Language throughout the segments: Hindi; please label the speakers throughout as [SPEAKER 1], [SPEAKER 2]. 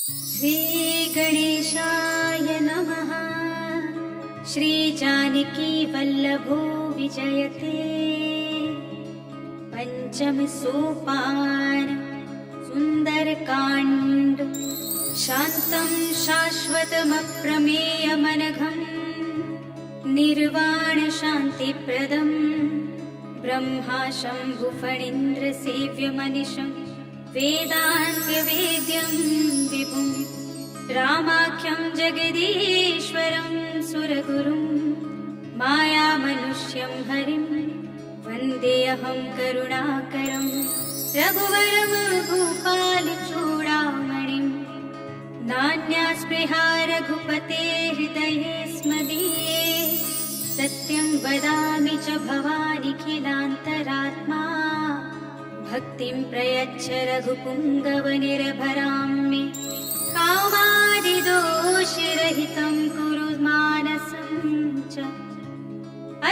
[SPEAKER 1] श्रीगणेशाय नमः। श्रीजानकीवल्लभो विजयते। पंचम सोपान सुंदरकांड। शान्तं शाश्वतमप्रमेयमनघम् निर्वाण शान्तिप्रदम् ब्रह्मा शम्भुफणीन्द्रसेव्यमनिशम् वेदान्त्यवेद्यं विभुं रामाख्यं जगदीश्वरं सुरगुरुं मायामनुष्यं हरिं वन्देऽहं करुणाकरं रघुवरं भूपालचूडामणिं। नान्यास्पृहा रघुपते हृदये स्मदीये। सत्यं वदामि च भवानिखिलान्तरात्मा। भक्तिं प्रयच्छ रघुपुङ्गवनिर्भरां मे। कामादिदोषरहितं कुरु मानसं च।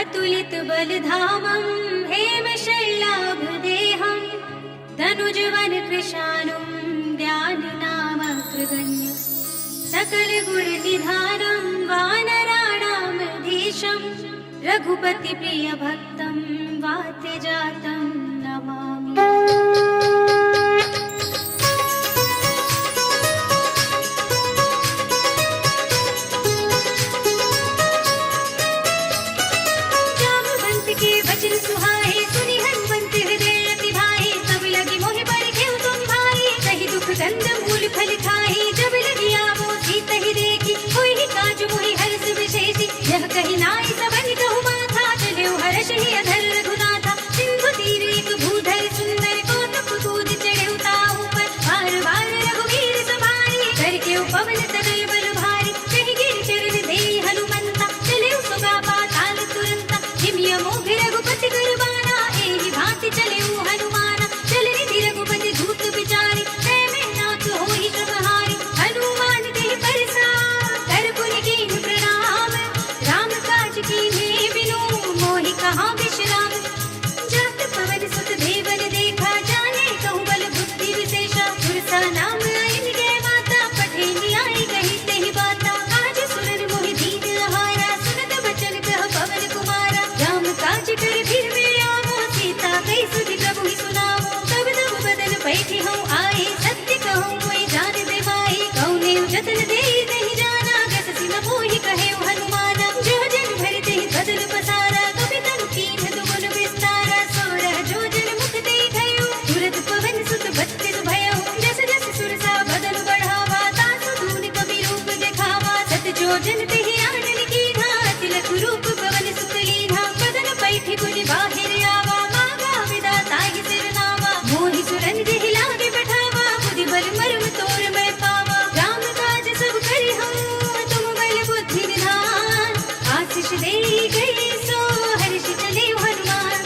[SPEAKER 1] अतुलितबलधामं हेमशैलाभदेहं धनुजवनकृशानुं ज्ञाननामकृगण्यं सकलगुणनिधानं वानराणामधीशं रघुपतिप्रियभक्तं वात्यजातं नमामि। जामवंत के वचन सुहाए सुनि हनुमंत हृदय अति भाए। तब लगी मोहि पर घेउ तुम भाई कहि दुख दंड मूल फल खाई। जब लगी आवो सीत ही देखी कोई काज मोहि हर्ष विशेषी। यह कहि नाई सबन कहु माथा चलेउ हर्ष ही अधर रघुनाथा। सिंधु तीर एक भूधर सुंदर कौतुक कूद चढ़ेउ ताहु पर। बार बार रघुवीर सवारी करके पवन तनय बल भारी। कहि गिर चरण दे हनुमंता चलेउ सुगा पाताल तुरंता। हिमिय मोघ रघुपति करबाना एहि भांति चलेउ हनुमाना। चल निधि रघुपति धूत विचारी मैं नाथ होहि सबहारी। हनुमान देहि परसा कर पुनि कीन्ह प्रणाम। राम काज कीन्हे बिनु मोहि कहाँ विश्राम। जात पवन सुत देवन देखा जाने कहु बल बुद्धि विशेषा। सुरसा नाम आइन गे माता पठे न्याय कही तेहि बाता। आज सुरन मोहि दीन आहारा सुनत बचन कह पवन कुमारा। राम काज कर फिर में आवो सीता कई सुधि प्रभु ही सुनावो। तब तब बदन पैठी हूँ आए सत्य कहूँ कोई जान दे माई। कौने जतन दे नहीं जाना गस सिन मोहि कहे हनुमाना। जो जन भर ते बदन पसारा कभी तनु कीन्ह दुगुन विस्तारा। सोरह जो जन मुख ते गयो तुरत पवन सुत बत्तिस भयो। जस जस सुरसा बदन बढ़ावा तासु दून कवि रूप दिखावा। सत जो जन ते आनन कीन्हा तिलक रूप पवन सुत लीन्हा। बदन पैठी पुनि बाहिर आवा मांगा विधाता ही सिरनावा। मोहि सुरन जेहि लागे बैठावा बुद्धि बल मर्म तोर मैं पावा। राम काज सब करि हम तुम बल बुद्धि निधान। आशीष दे गए सो हर्ष चले हनुमान।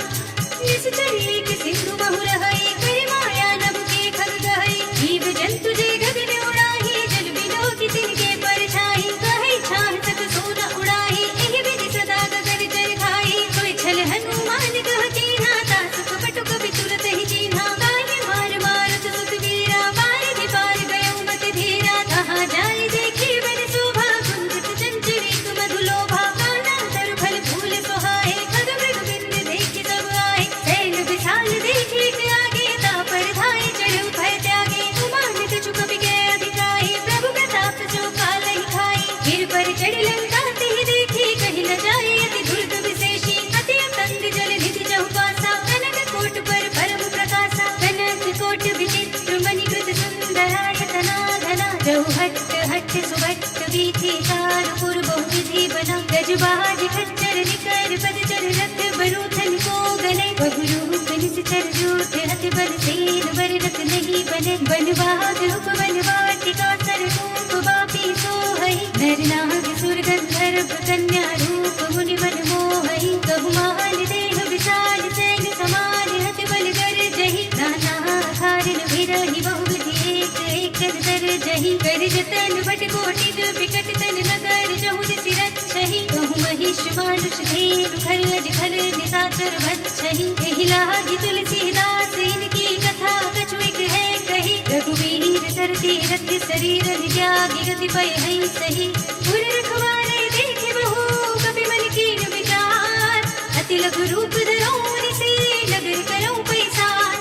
[SPEAKER 1] निश्चल एक सिंधु बहु रहई करि माया नभ के खग गहई। जीव जंतु जे गगन उड़ाही जल बिलो की तिनके परछाई। कहि छाह तक सोना उड़ाही एहि विधि सदा गगन जल खाई। कोई छल हनुमान कह कीन्हा तासु कपट कपि तुरत ही चीन्हा। काहे मार मारत सुत वीरा बारि पार गयो मति धीरा। कहाँ जाय देखी बन शोभा कुंजित चंचल एक मधुलोभा। काना तर फल फूल सोहाए खग मृग बिंद देखि सब आए। सैल विशाल देखि एक आगे तापर धाय चढ़ऊ भय त्यागे। उमानित चुक बिगै अधिकाई प्रभु प्रताप जो कालहि खाई। गिर पर चढ़ लंका तिहि देखी कहि न जाय अति दुर्ग विशेषी। अति अतंग जल निधि चहुपासा कनक कोट पर परम प्रकाशा। कनक कोट विचित्र मणिकृत सुंदरायतना घना। जहु हट्ट हट्ट सुभट्ट वीथि चारुपुर बहुविधि बना। गजबाज खच्चर निकर पद चर रथ बरूथन को गने। बहुरूप निश्चर जूठ हथ बल सेन बरनक नहीं बने। बनवाग उपवन वाटिका सरकूप बापी सोहई। नर नाग सुर गंधर्व कन्या रूप मुनि मन मोहई। कहु मान देह विशाल सैन समान हथ बल कर जही। नाना खारन भिरहि बहुविधि एक एक दर जही। कर जतन बट कोटि विकट तन नगर जहु दिसि रक्षहि। कहु महिष मानुष धेनु खर अज खल निशाचर भक्षहि। एहि लागी तुलसीदास इनकी कथा कछु एक है कही। रघुवीर सरस कपि रथ शरीर त्यागी गति पय है सही पुर रखवारे देखे बहु कपि मन कीन विचार अति लघु रूप धरो निसे नगर करो पैसार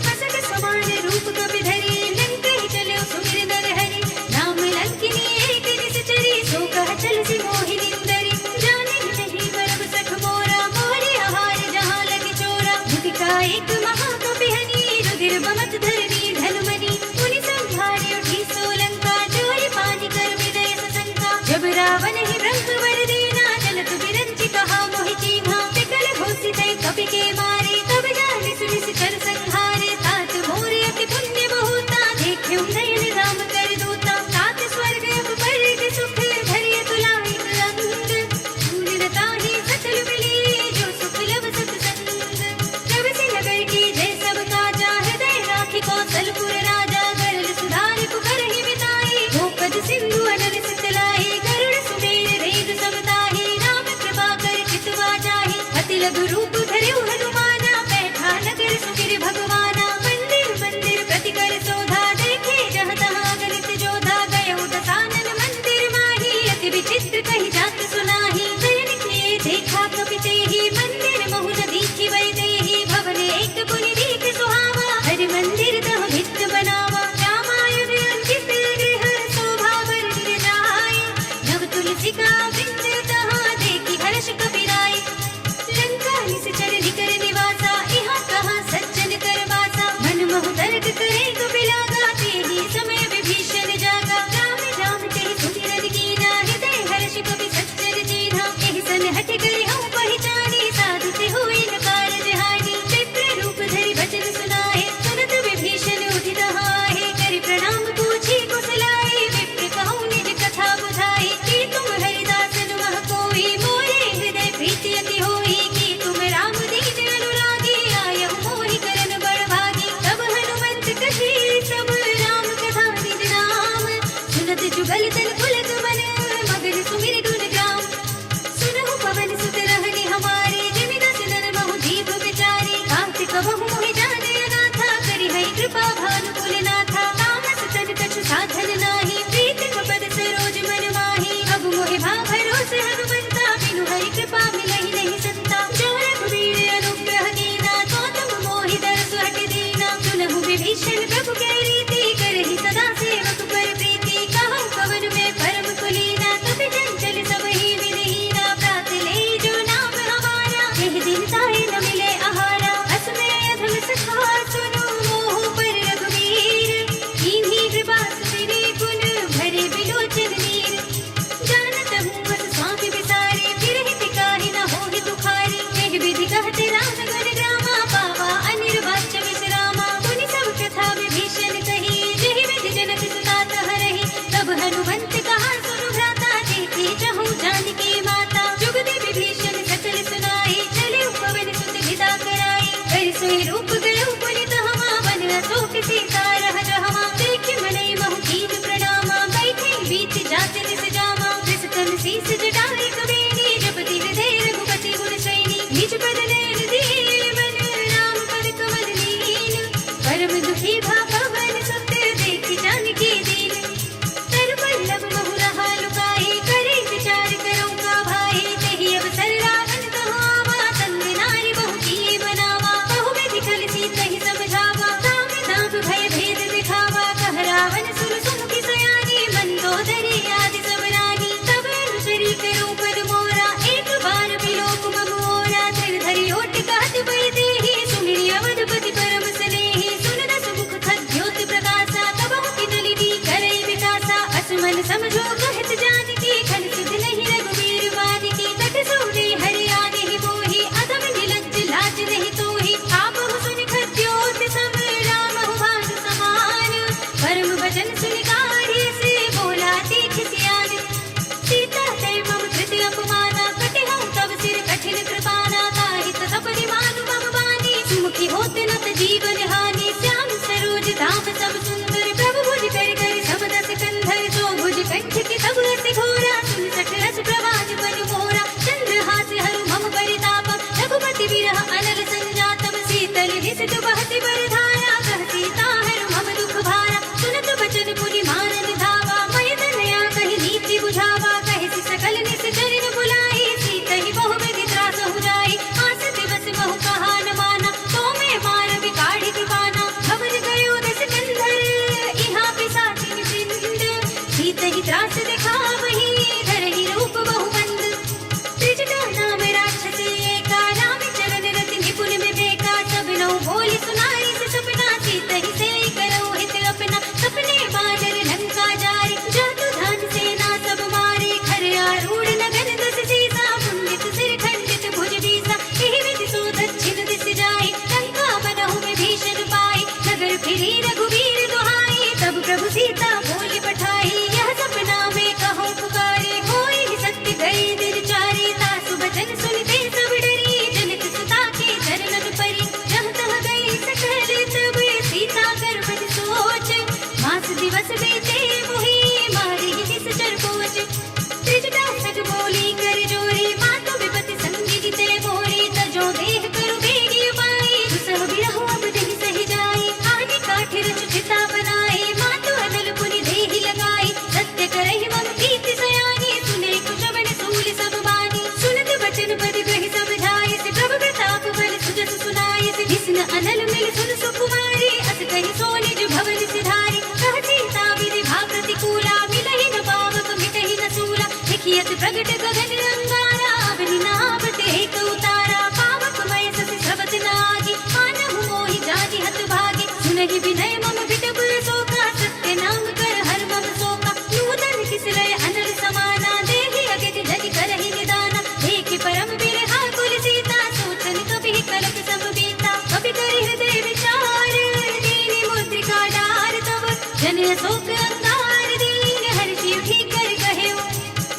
[SPEAKER 1] हसत समान रूप कपि धरी लंक ही चलो सुमिर नर हरि नाम लंकिनी एक निश्चरी सो कह चल सी मोहिनी सुंदरी जाने नहीं परम सख मोरा मोरे आहार जहाँ लगे चोरा मुटिका एक महाकपि हनी रुधिर बमत धरनी धनुमनी मुनि संहारी उठी सोलंका चोरी पानी कर विदय सशंका जब रावण ही ब्रह्म वर देना चलत बिरंची कहा मोहि चीन्हा विकल होसी तय कपि के मारे तब जाने सुनि कर संहारे तात मोरे अति पुण्य बहुता देखे नयन राम कर दूता तात स्वर्ग अब पर सुख धरिय तुलाय अंग पूर्णता ही सकल मिली जो सुख लब सत्संग जब से नगर की जय सब काजा हृदय राखी कौशलपुर राजा गरल सुधार पुकर ही बिताई भोपद सिंधु अनल सितलाई गरुड़ सुमेर रेग समताही राम कृपा कर चितवा जाहि अति लघु रूप धर्यु हनुमाना बैठा नगर सुमिर भगवाना मंदिर मंदिर प्रति कर शोधा देखे जह तहाँ गणित जोधा गयो दसानन मंदिर माही अति विचित्र कही जात सुनाही नयन किए देखा कपि तेहि मंदिर महु न दीखि वै देहि भवन एक पुनि दीख सुहावा हरि मंदिर तह भित्त बनावा रामायण अंकित गृह शोभा वर्णिय जाय नव तुलसिका वृंद तहाँ देखि हर्ष कपि राय लंका निश्चर निकर निवासा यहाँ कहाँ सज्जन कर वासा मन महु तर्क करे कपि लागा तेहि समय विभीषण जागा राम राम तेहि सुमिरन कीना हृदय हर्ष कपि सज्जन चीन्हा एहि सन हठ करे हम पहचानी साधु से हुई न कारज हानि विप्र रूप धरि वचन सुनाए सुनत विभीषण उठि तहाए करि प्रणाम पूछी कुशलाए विप्र कहूँ निज कथा बुझाई कि तुम हरिदास मह कोई मोरे हृदय प्रीति अति होई कि तुम राम दीन अनुरागी आयहु मोहि करन बड़ भागी तब हनुमंत कही सब राम कथा निज नाम सुनत जुगल तन पुलक मन मगन सुमिर गुण ग्राम सुनहु पवन सुत रहनि हमारे जिमि दस नर महु जीव विचारी कार्तिक बहु मोहि जाने अनाथा करि है कृपा भानुकुल नाथा तामस तन कछु साधन नाही प्रीति पद सरोज मन माही अब मोहि भा भरोस हनुमंता बिनु हरि कृपा मिलहि नहीं संता जो रघुवीर अनुग्रह कीना तो तुम मोहि दरस हट दीना सुनहु विभीषण प्रभु के रीति करहि सदा सेवक पर प्रीति कहूँ पवन में परम कुलीना कपि चंचल सब ही विधिहीना प्रात ले जो नाम हमारा यह दिन ताहि न मिले आहारा असमय अधम सखा सुनो मोह पर रघुवीर कीन्ही कृपा सुमिरि गुण भरे बिलोचन नीर जानत हूँ बस स्वामी विसारे फिर हित काहि न होहि दुखारी एहि विधि कहते राम गुण ग्रामा पावा अनिर्वाच्य विश्रामा मुनि सब कथा विभीषण कही जेहि विधि जनक सुता तह रही तब हनुमंत कहा सुनु भ्राता देखे चहु जानकी माता जुगति विभीषण सकल सुनाई चले पवन सुत विदा कराई कर सोई रूप गयो पुनि तहमा वन अशोक सीता रह जहमा देखे मनई महु कीन प्रणामा बैठे बीच जात निस जामा विस्तन शीस जटाई कबीनी जपति हृदय रघुपति गुण श्रेणी निज पद नयन दिए मन राम पद कमल लीन परम दुखी भा पवन सुत देखि जानकी दीन तर पल्लव महु रहा लुकाई करे विचार करो का भाई तेहि अवसर रावण कहो आवा तंग नारी बहु किए बनावा बहु विधि कल सीतहि समझावा काम दाम भय भेद दिखावा कह रावण सुन सुमुखी सयानी मंदोदरी आदि सब रानी तब अनुचरी करो पद मोरा एक बार बिलोक मम ओरा धर धरि ओट कहत बल देहि सुमिरि अवधपति परम स्नेहि सुन दस मुख खद्योत प्रकाशा तब की नलिनी करई विकासा असमन समझो कहत जानकी खल सुध नहीं रघुवीर वानकी तट सोने हरि आने ही मोहि अधम निलज्ज लाज नहीं तोहि आपहु सुनि खद्योत सम राम भानु समान परम वचन सुनि कार्य से बोला तीख सियान सीता तय मम कृति अपमाना कटिहु तब सिर कठिन कृपाना ताहि तपरि मानु मम बानी सुमुखी होत नत जीवन हानि श्याम सरोज धाम सब सुंदर प्रभु भुज कर कर सब दस कंधर तो भुज कंठ के तब प्रगट गगन अंगारा, अवनि नावत एक उतारा, पावक मय सस स्रवत नागी, मानहु मोहि जाति हत भागी, सुनहि विनय मम विटप शोका, सत्य नाम कर हर मम शोका, नूतन किसलय अनल समाना, देहि अगति जनि करहि निदाना, देखि परम बिरहा कुल सीता, सोचन कबि कलप सब बीता, कबि करि हृदय विचार, दीनि मुद्रिका डार तब, जन शोक अंगार दीन हर्षि उठि कर कहेउ,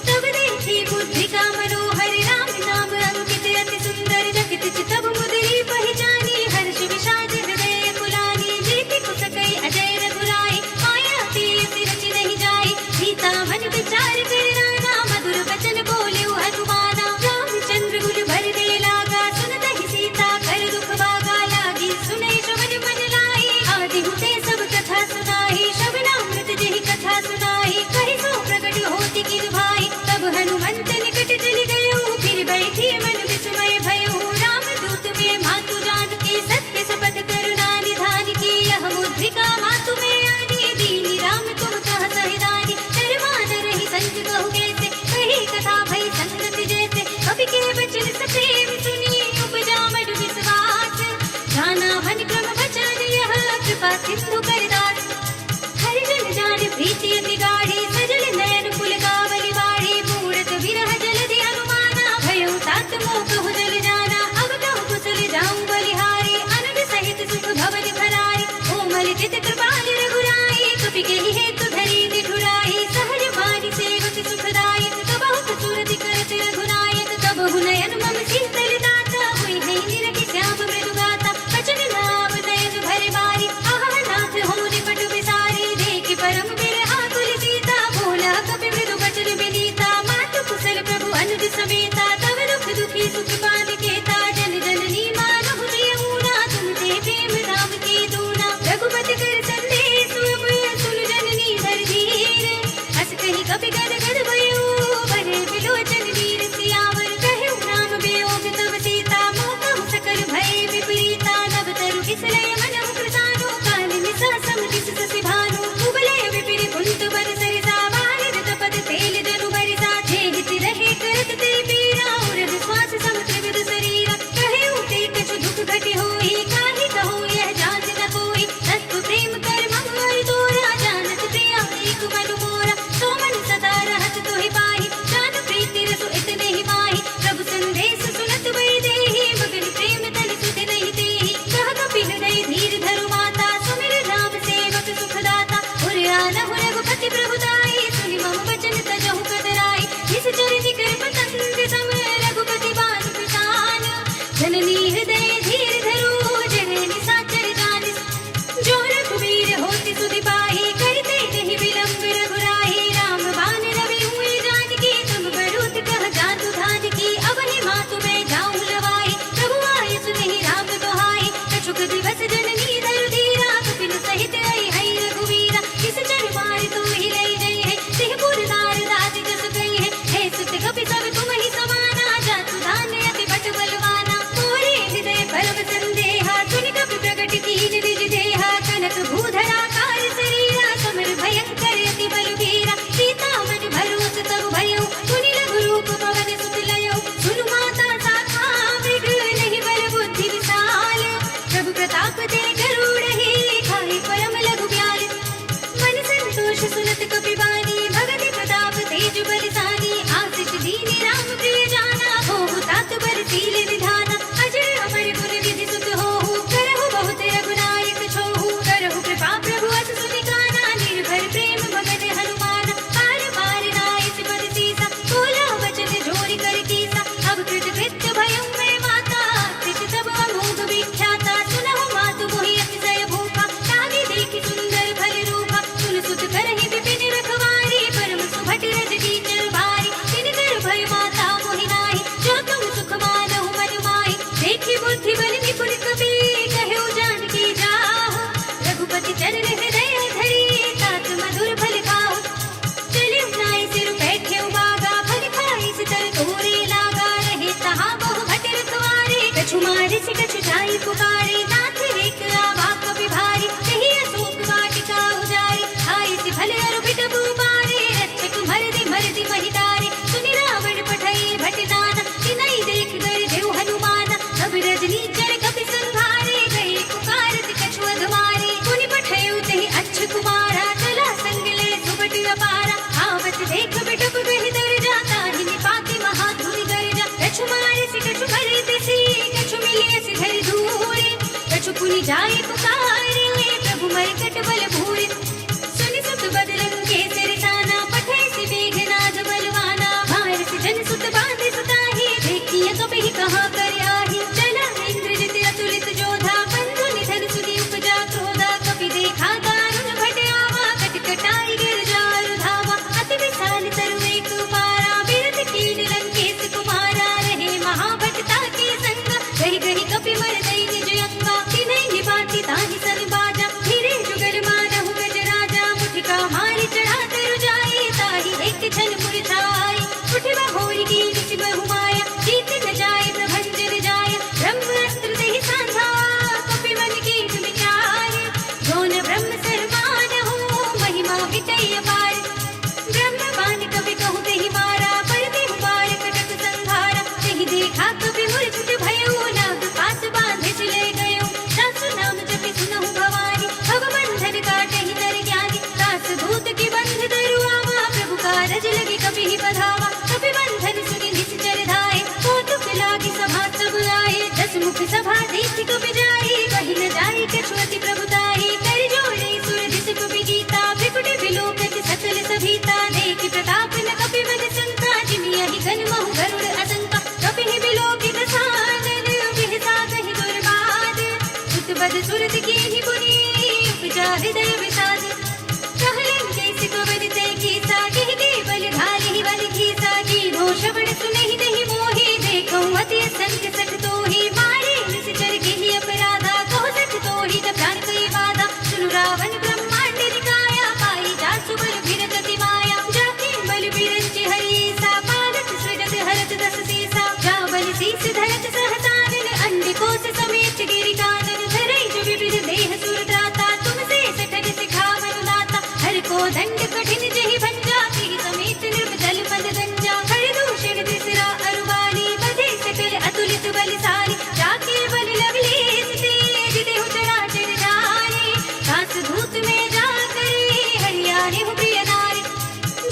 [SPEAKER 1] तब देखी मुद्रिका मनोहर, राम नाम अंकित अति सुंदर, जकित चितब मुदरी पहिचानी, हर्ष विषाद हृदय कुलानी, जीति कुसकै अजय रघुराई, माया तीर रचि नहीं जाई, सीता मन विचार कर नाना, मधुर वचन बोलेउ हनुमाना, रामचंद्र गुण भर दे लागा, सुनतहि सीता कर दुख भागा, लागी सुनै श्रवण मन लाई, आदि हुते सब कथा सुनाई, श्रवणामृत जेहि कथा सुनाई, कहि सो प्रगट होति किन भाई, तब हनुमंत निकट चलि गयो, फिर बैठी मन विस्मय भयो, राम दूत में मातु जानकी, सत्य शपथ करुणा निधान की, यह मुद्रिका मातु में आनी, दीनी राम तुम कह सहिदानी, शर्मा न रही संग कहु कैसे, कही कथा भई संगत जैसे, कवि के वचन सप्रेम सुनी, उपजा मधु विश्वास, जाना भन क्रम वचन यह, कृपा सिंधु करदास, हरिजन जान प्रीति अति गाढ़ी, सजल नयन पुलकावली बाढ़ी, मूरत विरह जलधि अनुमाना, भयो तात मोह कहु जल जाना, अब कहु कुशल जाऊं बलिहारी, अनल सहित सुख भवन भरारी, कोमल चित कृपाल रघुराई, कपि केहि हेतु धरी निठुराई, सहज मानि सेवक सुखदायक, कबहु कसूरति करत रघुनायक, कबहु नयन मम शीतल दाता, हुई है निरखि श्याम मृदु गाता, बचन नाम नयन भरे बारी, आह नाथ होने पट विसारी, देखि परम बिरहा कुल सीता, बोला कपि मृदु बचन विनीता, मातु कुशल प्रभु अनुज समेता, तब दुख दुखी सुख पान केता, जन जननी मानहु जियऊना, तुम ते प्रेम राम के दूना, रघुपति कर संदेश अब सुन जननी धर धीर, हस कहि कपि गद गद भयो, भरे बिलोचन वीर सियावर, कहेउ राम वियोग तब सीता, मोह कहु सकल भय विपरीता, नभ तरु किसलय मनहु कृतानु, कानन सहसम दिस ससि भानु, उबलय विपिन कुंत बर सरिसा, बारिद तपत तेल जनु बरिसा, जेहित रहे करत ते पीरा, उरध श्वास समुद्र विद शरीरा, कहेउ ते कछु दुख घटे होई, काहि कहूँ यह जात न कोई, तत्व प्रेम कर मम हरि तोरा, जानत प्रिया एक मन मोरा, सो मन सदा रहत तोहि पाहि, जान प्रीति रसु इतने ही माहि, प्रभु संदेश सुनत बई देहि, मगन प्रेम तन सुध नहीं देहि, कह कपि हृदय धीर धरु माता, सुमिर राम सेवक सुखदाता, उर आनहु रघुपति प्रभु ताई, सुनि मम वचन तजहु कतराई, निश्चर निकर पतंग सम, रघुपति बान प्रसान, जननी हृदय धीर धरो, जने निसाचर जानिस, जो रघुवीर होति सुधि पाहि, करते कहि विलंब रघुराहि, राम बान रवि हुए जानकी, तुम बरूत कह जातु धान की, अब ही मातु मैं जाऊं लवाई, प्रभु आय सुनहि राम दोहाई, कछुक दिवस जननी दरु धीरा, कपिन सहित आई है रघुवीरा, किस चर मार तो ही लई गई है, सिंहपुर दार दास जस गई है सुत कपि सब तुम ही समाना, जातु धान अति बट बलवाना, मोरे हृदय परम संदेहा, सुनि कपि प्रगट कीन निज देहा, कनक भूधरा कार शरीरा, समर भयंकर अति बलवीरा, सीता मन भरोस तब भयो, सुनि लघु रूप पवन सुत लयो, सुनु माता शाखा मृग, नहीं बल बुद्धि विशाल, प्रभु प्रताप ते गरुड़हि, खाहि परम लघु ब्याल, मन संतोष सुनत कपि बानी, भगति प्रताप तेज बलिसानी, आशीष दीनी राम प्रिय जाना, होहु तात बरसील निधाना, अजर अमर गुण विधि सुत होहु, करहु बहुत रघुनायक छोहु, करहु कृपा प्रभु अस सुनिकाना, निर्भर प्रेम मगन हनुमान, पार पार नाय सिमर सीसा, बोला वचन जोरि कर कीसा, अब कृत कृत्य भयउ मैं माता, कृत तब अमोघ विख्याता, सुनहु मातु मोहि अतिशय भूखा, लागी देखि सुंदर भल रूपा, सुन सुत करहि विपिन रखवा, अपारा, आवत देख बिटुक गहि दर जाता, हिनि पाति महाधुनि गर्जा, कछु मारिसि कछु भरितिसि, कछु मिलियसि धरि धूरि, कछु पुनि जाय पुकारे, प्रभु मरकट बल भूरि, सुनि सुत बदलन के सिरसाना, पठैसि मेघनाद बलवाना, मारिसि जन सुत बांधि सुताहि, देखिय कपिहि कहाँ कर आहि, चला इंद्रजित अतुलित जोधा, बंधु निधन सुनि उपजा क्रोधा, कपि देखा दारुण भट आवा, कटकटाई गिरजारु धावा, अति विशाल तरु एक पारा, बिरथ कीन लंकेश कुमारा, रहे महाभटता के संग, गहि गहि कपि मर दई निज अंगा, तिन्हि निभाति ताहि सन बाजा, धीरे जुगल मानहु गजराजा, मुठिका मारि चढ़ा तरु जाई, ताहि एक छन मुरझाई, उठिबा होरी की निसि बहु माया, जीत न जाय प्रभंजन जाय, ब्रह्म अस्त्र देहि सांधा, कपि मन कीन विचार, जोन ब्रह्म सरमान हो, महिमा विटय अपार, ब्रह्म बान कपि कहु तेहि मारा, पर देहु बार कटक संहारा, तेहि देखा कपि मूर्छित भयो, नाग पास बांधे सिले गयो, सासु नाम जपि सुनहु भवानी, भव बंधन काटहि नर ज्ञानी, दास दूत की बंध धरु आवा, प्रभु कारज लगे कपि ही बधावा, कपि बंधन सुनि निश्चर धाये, कौतुक लागी सभा सब आए, दस मुख सभा देखि कपि जाई, कहि न जाई कछु अति प्रभुताई, कर जोड़े सुर दिस कपि गीता, बिकुट विलोकत सकल सभीता, देखि प्रताप न कपि बद संता, जिमियहि घन महु गरुड़ असंका, कपि ही विलोकित सानन, बिहसा कहि दुर्बाद, सुत बद सुरत कीनि पुनि, उपजा हृदय विषाद, कहलन कैसे कवन तै कीसा, कहि के बल धारि बल खीसा, कीन्हो श्रवण सुनहि नहीं मोहि, देखौ अति असंख्य सठ तोहि, मारे निश्चर केहि अपराधा, कहो सठ तोहि न प्राण कई बाधा, सुनु रावण ब्रह्मांड निकाया, पाई जासु बल फिरत अति माया, जाके बल बिरंचि हरिसा, पालत सृजत हरत दस सीसा, जा बल शीस धरत सहसानन, अंड कोस समेत गिरि कानन, धरई जो विविध देह सुर त्राता, तुमसे सठन सिखावन लाता, हर को दंड कठिन जहि भंजा, तेहि समेत निर्मजल पद गंजा, हर दूषण त्रिसरा अरुवाली, बधे सकल अतुलित बलशाली, जाके बल लवलेश तेज, देहु चराचर जाने, दास धूत में जाकर हरियाणे हूँ प्रिय नारी,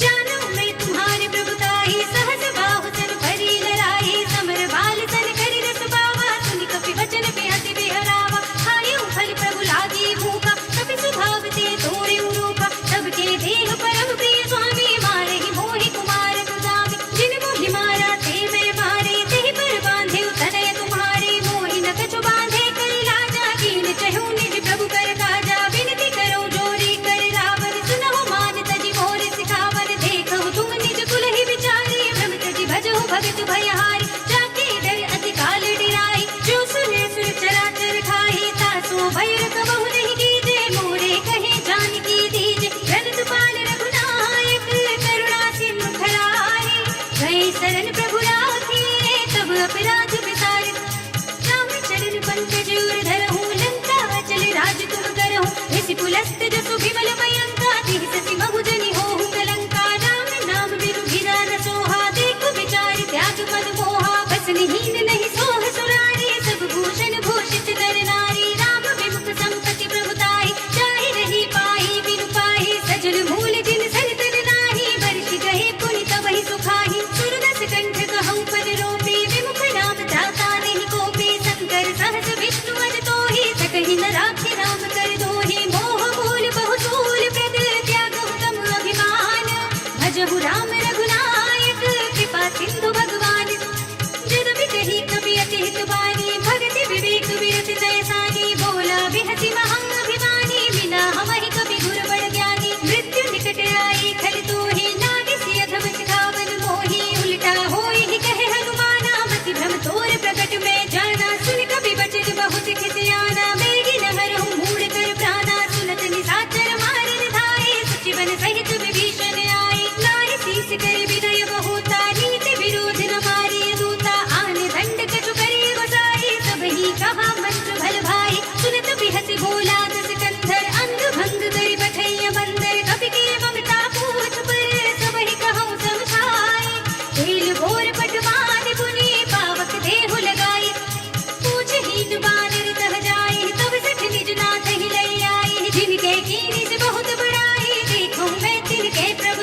[SPEAKER 1] जानो मैं तुम्हारे प्रभुताई, सहस बाहु सन भरी लड़ाई, समर बाल सन करि रस पावा, सुनि कपि वचन बेहति बिहरावा, खायु फल प्रभु लागी भूखा, कपि स्वभाव ते तोड़े रूपा, सबके देह परम प्रिय स्वामी, मारहि मोहि कुमार गुलामी, जिन मोहि मारा ते मैं मारे, तेहि पर बांधे तनय तुम्हारे, मोहि न कछु बांधे करि लाजा, कीन चहु निज प्रभु कर काजा, विनती करो जोरी कर रावण, सुनहु मान तजि मोर सिखावन, देखहु तुम निज कुल ही विचारी, भ्रम तजि भजहु भगत भयहारी, जाके डर अति काल डिराई, जो सुने सुर चराचर खाई, तासो भय रखबहु नहीं कीजे, मोरे कहे जानकी दीजे, रनत पाल रघुनायक, करुणा सिंधु खरारे, गए शरण प्रभु राखे, तब अपराध विसारे, राम चरण पंकज उर धरहु, लंका अचल राज तुम करहु, ऋषि पुलस्त जसु विमल मयंका, तिहि ससि महु जनि होहु कलंका, राम नाम बिनु गिरा न सोहा, देखु विचार त्याग मद मोहा, बसनिहीन नहीं सोह सुरारी, सब भूषण भूषित नर नारी, राम विमुख संपत्ति प्रभुताई, जाहि रही पाई बिनु पाई, सजल मूल जिन सरितन नाही, बरषि गहे पुनि तबहि सुखाहि, सुरदस कंठ कहउँ पद रोपी, विमुख नाम त्राता नहीं कोपी, शंकर सहस विष्णु अज तोहि, सकहि न राखि राम कर दोहि, मोह मूल बहु सूल प्रद, त्यागहु तम अभिमान, भजहु राम रघुनायक, कृपा सिंधु भगवान, जदपि कही कपि अति हित बानी, भगति विवेक विरत जयसानी, बोला बिहति महाअभिमानी, बिना हमहि कपि गुर बड़ ज्ञानी, मृत्यु निकट आई खल तोहि, नागिसि अधम सिखावन मोहि, उल्टा होय ही कहे हनुमाना, मति भ्रम तोर प्रकट में जाना, सुन कपि बचन बहुत खिसियाना, बेगी न हरहु मूढ़ कर प्राणा, सुनत निशाचर मारन धाये, सचिवन सहित विभीषण आए, नाहि शीस कर विनय बहुता, नीति विरोध न मारिय दूता, आन दंड कछु करे गोसाई, सबहि कहा मंत्र भल भाई, सुनत बिहसि बोला दस कंधर, अंग भंग करि बैठैया बंदर, कपि के ममता पूछ पर, सबहि कहउँ समझाई, तेल भोर पटवान पुनि, पावक देहु लगाई, पूछहीन बानर तह जाई, तब सठ निज नाथ ही लई आई, जिनके कीनी से बहुत बड़ाई, देखो मैं तिनके प्रभु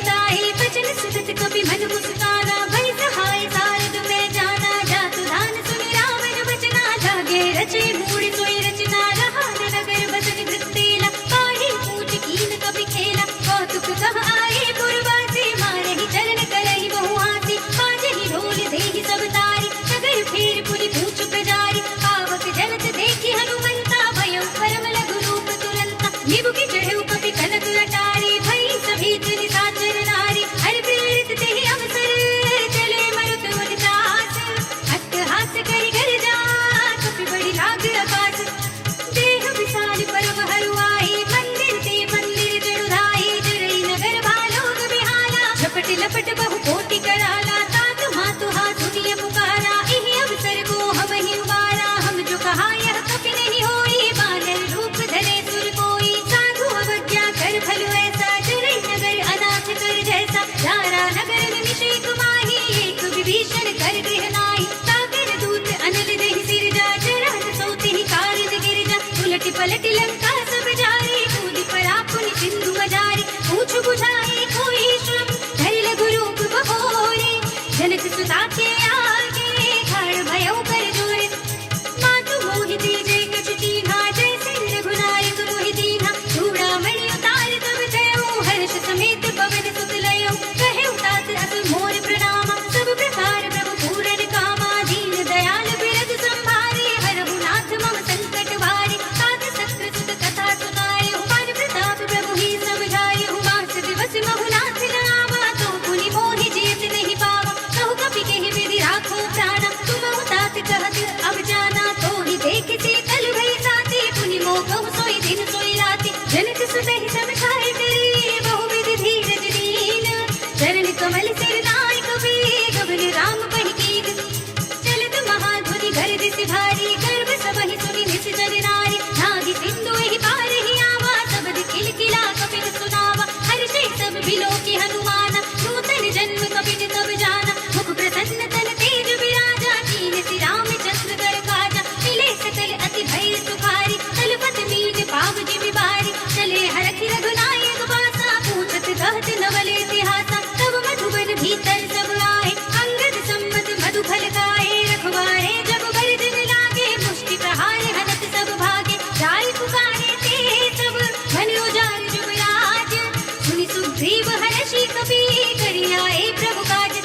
[SPEAKER 1] तही सब छाए करे बहुविध धीरज दीन चरण कमल सिर नाय कवि गगन राम पहिकीन चलत महाधुनि गर्द से भारी गर्भ सबहि सुनि निस जन नारी नागी सिंधु एहि पार ही आवा सबद किलकिला कपिल सुनावा हर्षे सब बिलोकी हनुमान नूतन जन्म कपिल तब जाना मुख प्रसन्न तन तेज विराजा कीन सि रामचंद्र कर काजा मिले सकल अति भय सुखारी तलपत मीन पाव जिमि बारी चले हरखि रघुनायक बासा पूछत कहत नवल इतिहासा तब मधुबन भीतर सब आए अंगद सम्मत मधु फल खाए रखवारे जब गर्जन लागे मुष्टि प्रहार हनत सब भागे जाय पुकारे ते सब मन उजाड़ जुबराज सुनि सुग्रीव हर्षि कपि करि आए प्रभु काज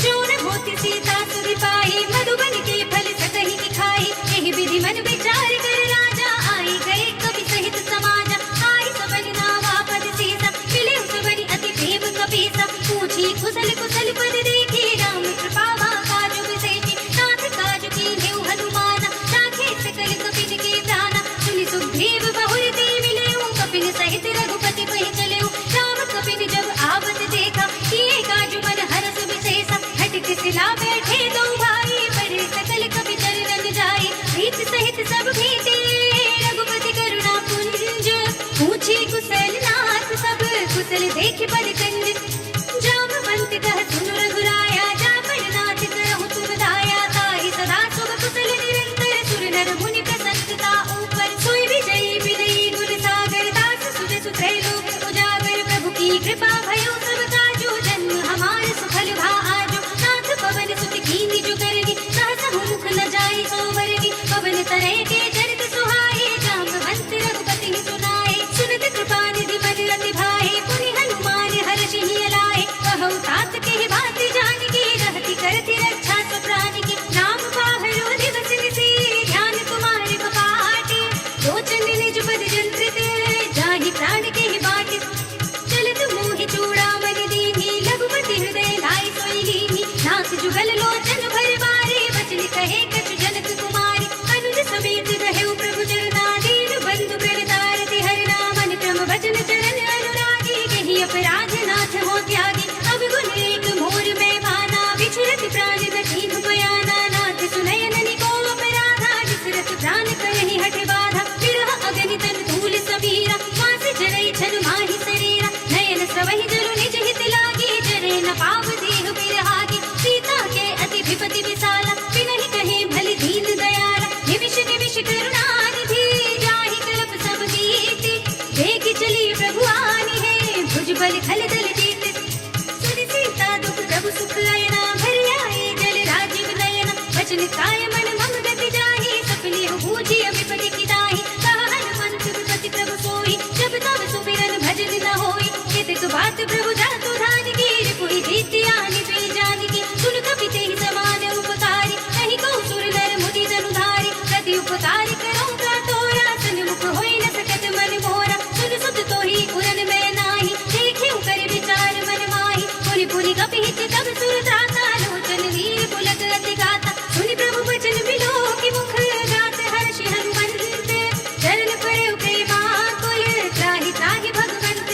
[SPEAKER 1] जो न होती सीता सुधि पाई मधुबन के फल सकहि की खाई एहि विधि मन विचार कर राजा आई गए कपि सहित समाजा आई सबन नावा पद सीसा मिले सबनि अति प्रेम कपीसा पूछी कुशल कुशल पद देखी राम कृपा काजु विशेषी नाथ काजु कीन्हेउ हनुमाना राखे सकल कपिन के प्राणा सुनि सुग्रीव बहुर ते मिलेउ कपिन सहित रघुपति वहीं चलेउ राम कपिन जब आवत देखा किए काजु मन हरस विशेषा हट सिला बैठे दो भाई परे सकल कपि चरणन जाए प्रीत सहित सब भेटे रघुपति करुणा पुंज पूछी कुशल नाथ सब कुशल देख पद कंज जामवंत कह सुन रघुराया जापन नाथ करहु तुम दाया ताहि सदा शुभ कुशल निरंतर सुर नर मुनि प्रसन्नता ऊपर सोई विजयी विनयी गुण सागर दास सुर सुत्रैलोक उजागर प्रभु की कृपा भयो सब काजो जन्म हमार सुफल भा आजो नाथ पवन सुत कीनि जो करनी सहस मुख न जाय सोवरनी पवन तरे के चरित सुहाए जामवंत रघुपति सुनाए सुनत कृपा निधि मन रति भाए पुनि हनुमान हर्षि लाए कहु तात के बात जान की रहती करती रक्षा सब प्राणी की नाम पाहरो दिवस निसी ध्यान कुमार कपाटे लोचन निज पद जंत्रित जाहि प्राण के बाट चलत मोहि चूड़ामणि दीनी लघुपति हृदय लाई सोई लीनी नाथ जुगल लोचन भर बारे वचन कहे कछु जनक कुमारी अनुज समेत रहेउ प्रभु चरना दीन बंधु प्रणतारति हरना मन क्रम वचन चरण अनुरागी कहि अपराध नाथ हो त्यागी अब गुण एक मोर में माना विचरत प्राण कठिन बयाना नाथ सुनयन निको अपराधा विचरत प्राण करहि हठ बाधा विरह अगनि तन धूल सबीरा मास जरई छन माहि शरीरा नयन सवहि जरु निज हित लागी जरे न पाव देह बिरहागी सीता के अति विपति विसाला बिनहि कहे भली दीन दयाला निमिष निमिष करुणा निधि जाहि कल्प सब कीर्ति देख चली प्रभु आनी है भुज बल खल दल जीत सुनि सीता दुख प्रभु सुख लयना भर आए जल राजीव नयना वचन काय मन मम गति जाहि सफली हो बूझी विपति की दाहि कहा हनुमंत विपति प्रभु सोई जब तब सुमिरन भजन न होई केतक बात प्रभु जातु धान की रिपुहि जीति आनि पे जान की सुन कपि तेहि समान उपकारी नहीं को सुर नर मुनि जनुधारी प्रति उपकार करो का तोरा सन्मुख होई न सकत मन मोरा सुन सुत तोहि उरन में नाही देखे कर विचार मन माही पुनि पुनि कपि हित तब सुर त्राता लोचन वीर पुलक अति गाता सुनि प्रभु वचन बिलो की मुख गात हर्षि हनुमंत चरण पड़े प्रेमा कुल त्राहि त्राहि भगवंत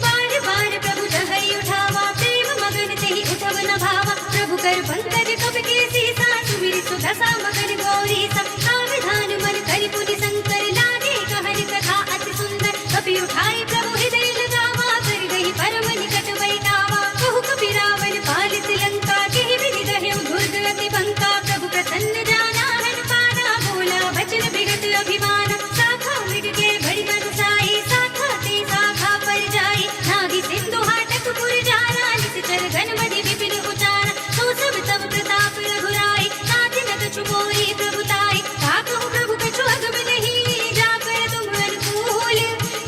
[SPEAKER 1] बार बार प्रभु जहई उठावा प्रेम मगन तेहि उठव न भावा प्रभु कर पंकज कब के सीसा सुमिर सुदशा मगन गौरी सा सावधान मन करि पुनि शंकर लागे कहन कथा अति सुंदर कपि उठाई प्रभु हृदय लगावा कर गई परम निकट बैठावा कहु कपि रावण पालित लंका केहि विधि दहेउ दुर्ग अति बंका प्रभु प्रसन्न जाना हन पाना बोला वचन विगत अभिमान शाखा मृग के बड़ी बरसाई शाखा ते शाखा पर जाई नागी सिंधु हाटक पुर जाना निश्चर घन मधि विपिन उचारा तो सब तब प्रताप रघुराई नाथ न कछु मोहि प्रभुताई ताकहु प्रभु कछु अगम नहीं जाकर तुम अनुकूल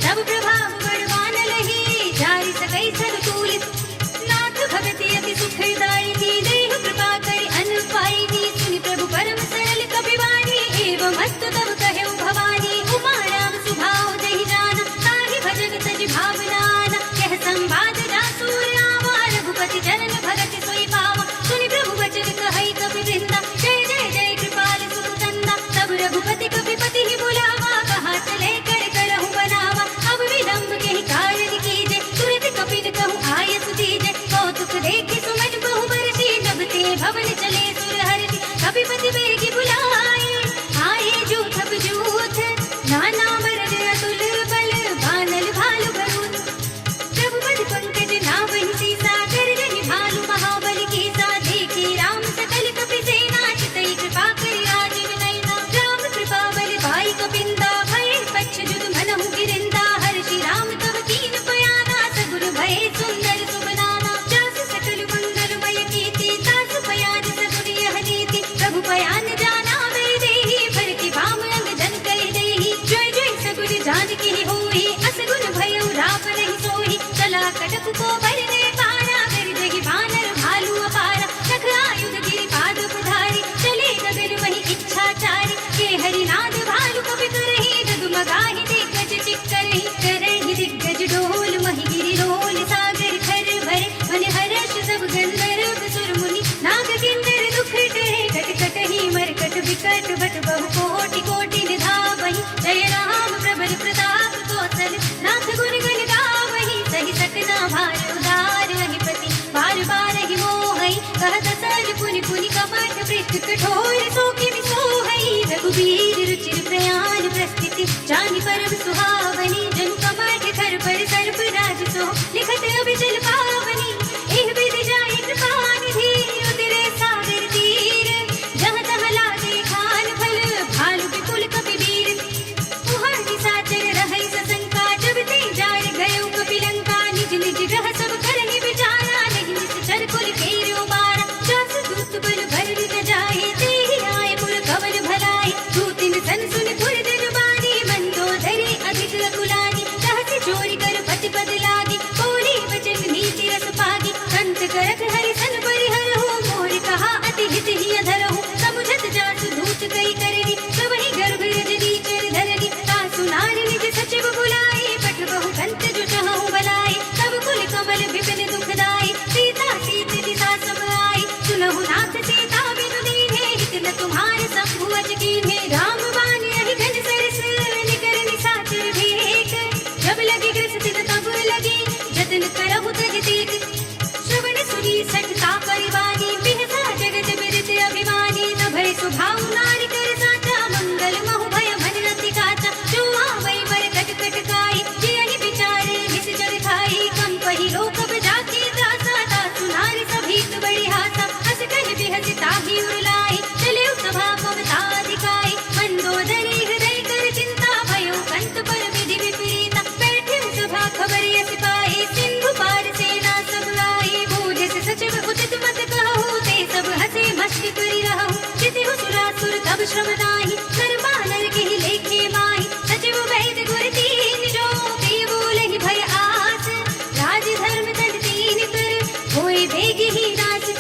[SPEAKER 1] तब प्रभाव बड़वान लही जारि सकई सरतूल नाथ भगति अति सुखदायिनी देह कृपा करि अन पाइनी सुनि प्रभु परम सरल कपि वाणी एवं अस्तु तब कहेउ भवानी उमा राम सुभाव देहि जाना ताहि भजन तज भावनाना कह संवाद जासुर आवा रघुपति चरण भगत सोई पावा सुनि प्रभु वचन कहई कपि वृंदा जय जय जय कृपाल सुरतंदा तब रघुपति कपि पति ही बुलावा कहा चले कर करहु बनावा अब विदा यस दीजै कौतुक देखे सुमन बहु बरसी जब ते भवन चले सुर हर्षि कपिपति बेगी बुलाए आए जूथ अब जूथ नाना मरद अतुल बल बानल भालु भरूत प्रभु पद पंकज नावहि सीसा गर्जनि भालु महाबल की सा देखे राम सकल कपि सेना चितई कृपा करि राजीव नयना राम कृपा बल पाई कपिंदा भय पक्ष जुद मनहु गिरिंदा हर्षि राम तब कीन पयाना सगुन भय सुंदर सुबनाना जास सकल मंगलमय कीर्ति तास पयान सगुन यह नीति प्रभु पयान जाना वे देहि भर की भाम अंग जन कहि देहि जय जय सगुन जानकी होई असगुन भयउ राम नहीं सोई चला कटक को भरने पारा कर जहि भानर भालू अपारा रख आयुध गिरि पाद पधारी चले गगन वही इच्छाचारी के हरिनाद भालू कपि करहि डगमगाहि दिग्गज चिक्करहि करहि दिग्गज डोल महि गिरि रोल सागर खर भरे मन हर्ष सब गंधर्व सुर मुनि नाग किन्नर दुख टरे कट कटहि मरकट विकट बट बहु कोटि कोटि निधावहि जय राम प्रबल प्रताप कौशल नाथ गुण गण गावहि सहि सकना भार उदार अधिपति बार बार ही मोहई कहत सर पुनि पुनि कपट पृष्ठ कठोर सो किमि सोहई रघुबीर रुचिर प्रयाण प्रस्थिति जानि परम सुहावनी जनु कपट खर पर सर्प राज सो लिखत अभिचल पावनी एह विधि जाहि कृपा निधि उतरे सागर तीर जहाँ तहाँ लागे खान फल भालु विपुल कपि वीर मुहां निशाचर रहै सशंका जब ते जार गयो कपि लंका निज निज ग्रह सब करहि विचारा नहीं निश्चर कुल केरो बारा जास दूत बल भर न जाए तेहि आए पुर कवल भलाए दूतिन सन सुन धुर धर बानी मंदोदरी अधिक अकुलानी रहस्य चोरी कर पति पद लागी बोली वचन नीति रस पागी कंत करत हरि सन परिहर हो मोर कहा अति हित ही अधर हो समुझत जासु धूत कई करनी सबहि गर्भ रजनी चर धरनी तासु नारी निज सचिव बुलाए पठ बहु कंत जो चाहु बलाए तब कुल कमल विपिन दुखदाई सीता सीत दिशा सब आई सुनहु नाथ सीता बिनु दीन्हे हित न तुम्हारे शंभु अज कीन्हे राम बानी अहि घन सरस निकर निशाचर भेक जब लगी ग्रसित तब लगी जतन करहु तज देख श्रवण सुनी सठता परिवानी बिहसा जगत बिरत अभिमानी न भय सुभाव नारी कर साचा मंगल महु भय मन अति काचा जो आवै बर कट कट काई जियहि विचारे विष जल खाई कम पहि लोक बजाके दासा तासु नारी सभीत बड़ी हासा हस कहि बिहस ताहि उरलाई चले सभा ममता दिखाई मंदोदरी हृदय कर चिंता भयो कंत पर विधि विपरीता बैठे सभा खबर यस पाए सिंधु पार सेना सब आई बूझे से सचिव उचित मत कहूँ ते सब हंसे मस्ती करी रहूँ जिति सुरासुर तब श्रम नाही कर बानर के ही लेखे माही सचिव वैद गुर तीन जो ते बोलहि भय आस राज धर्म तन तीन कर होए भेगी ही नाश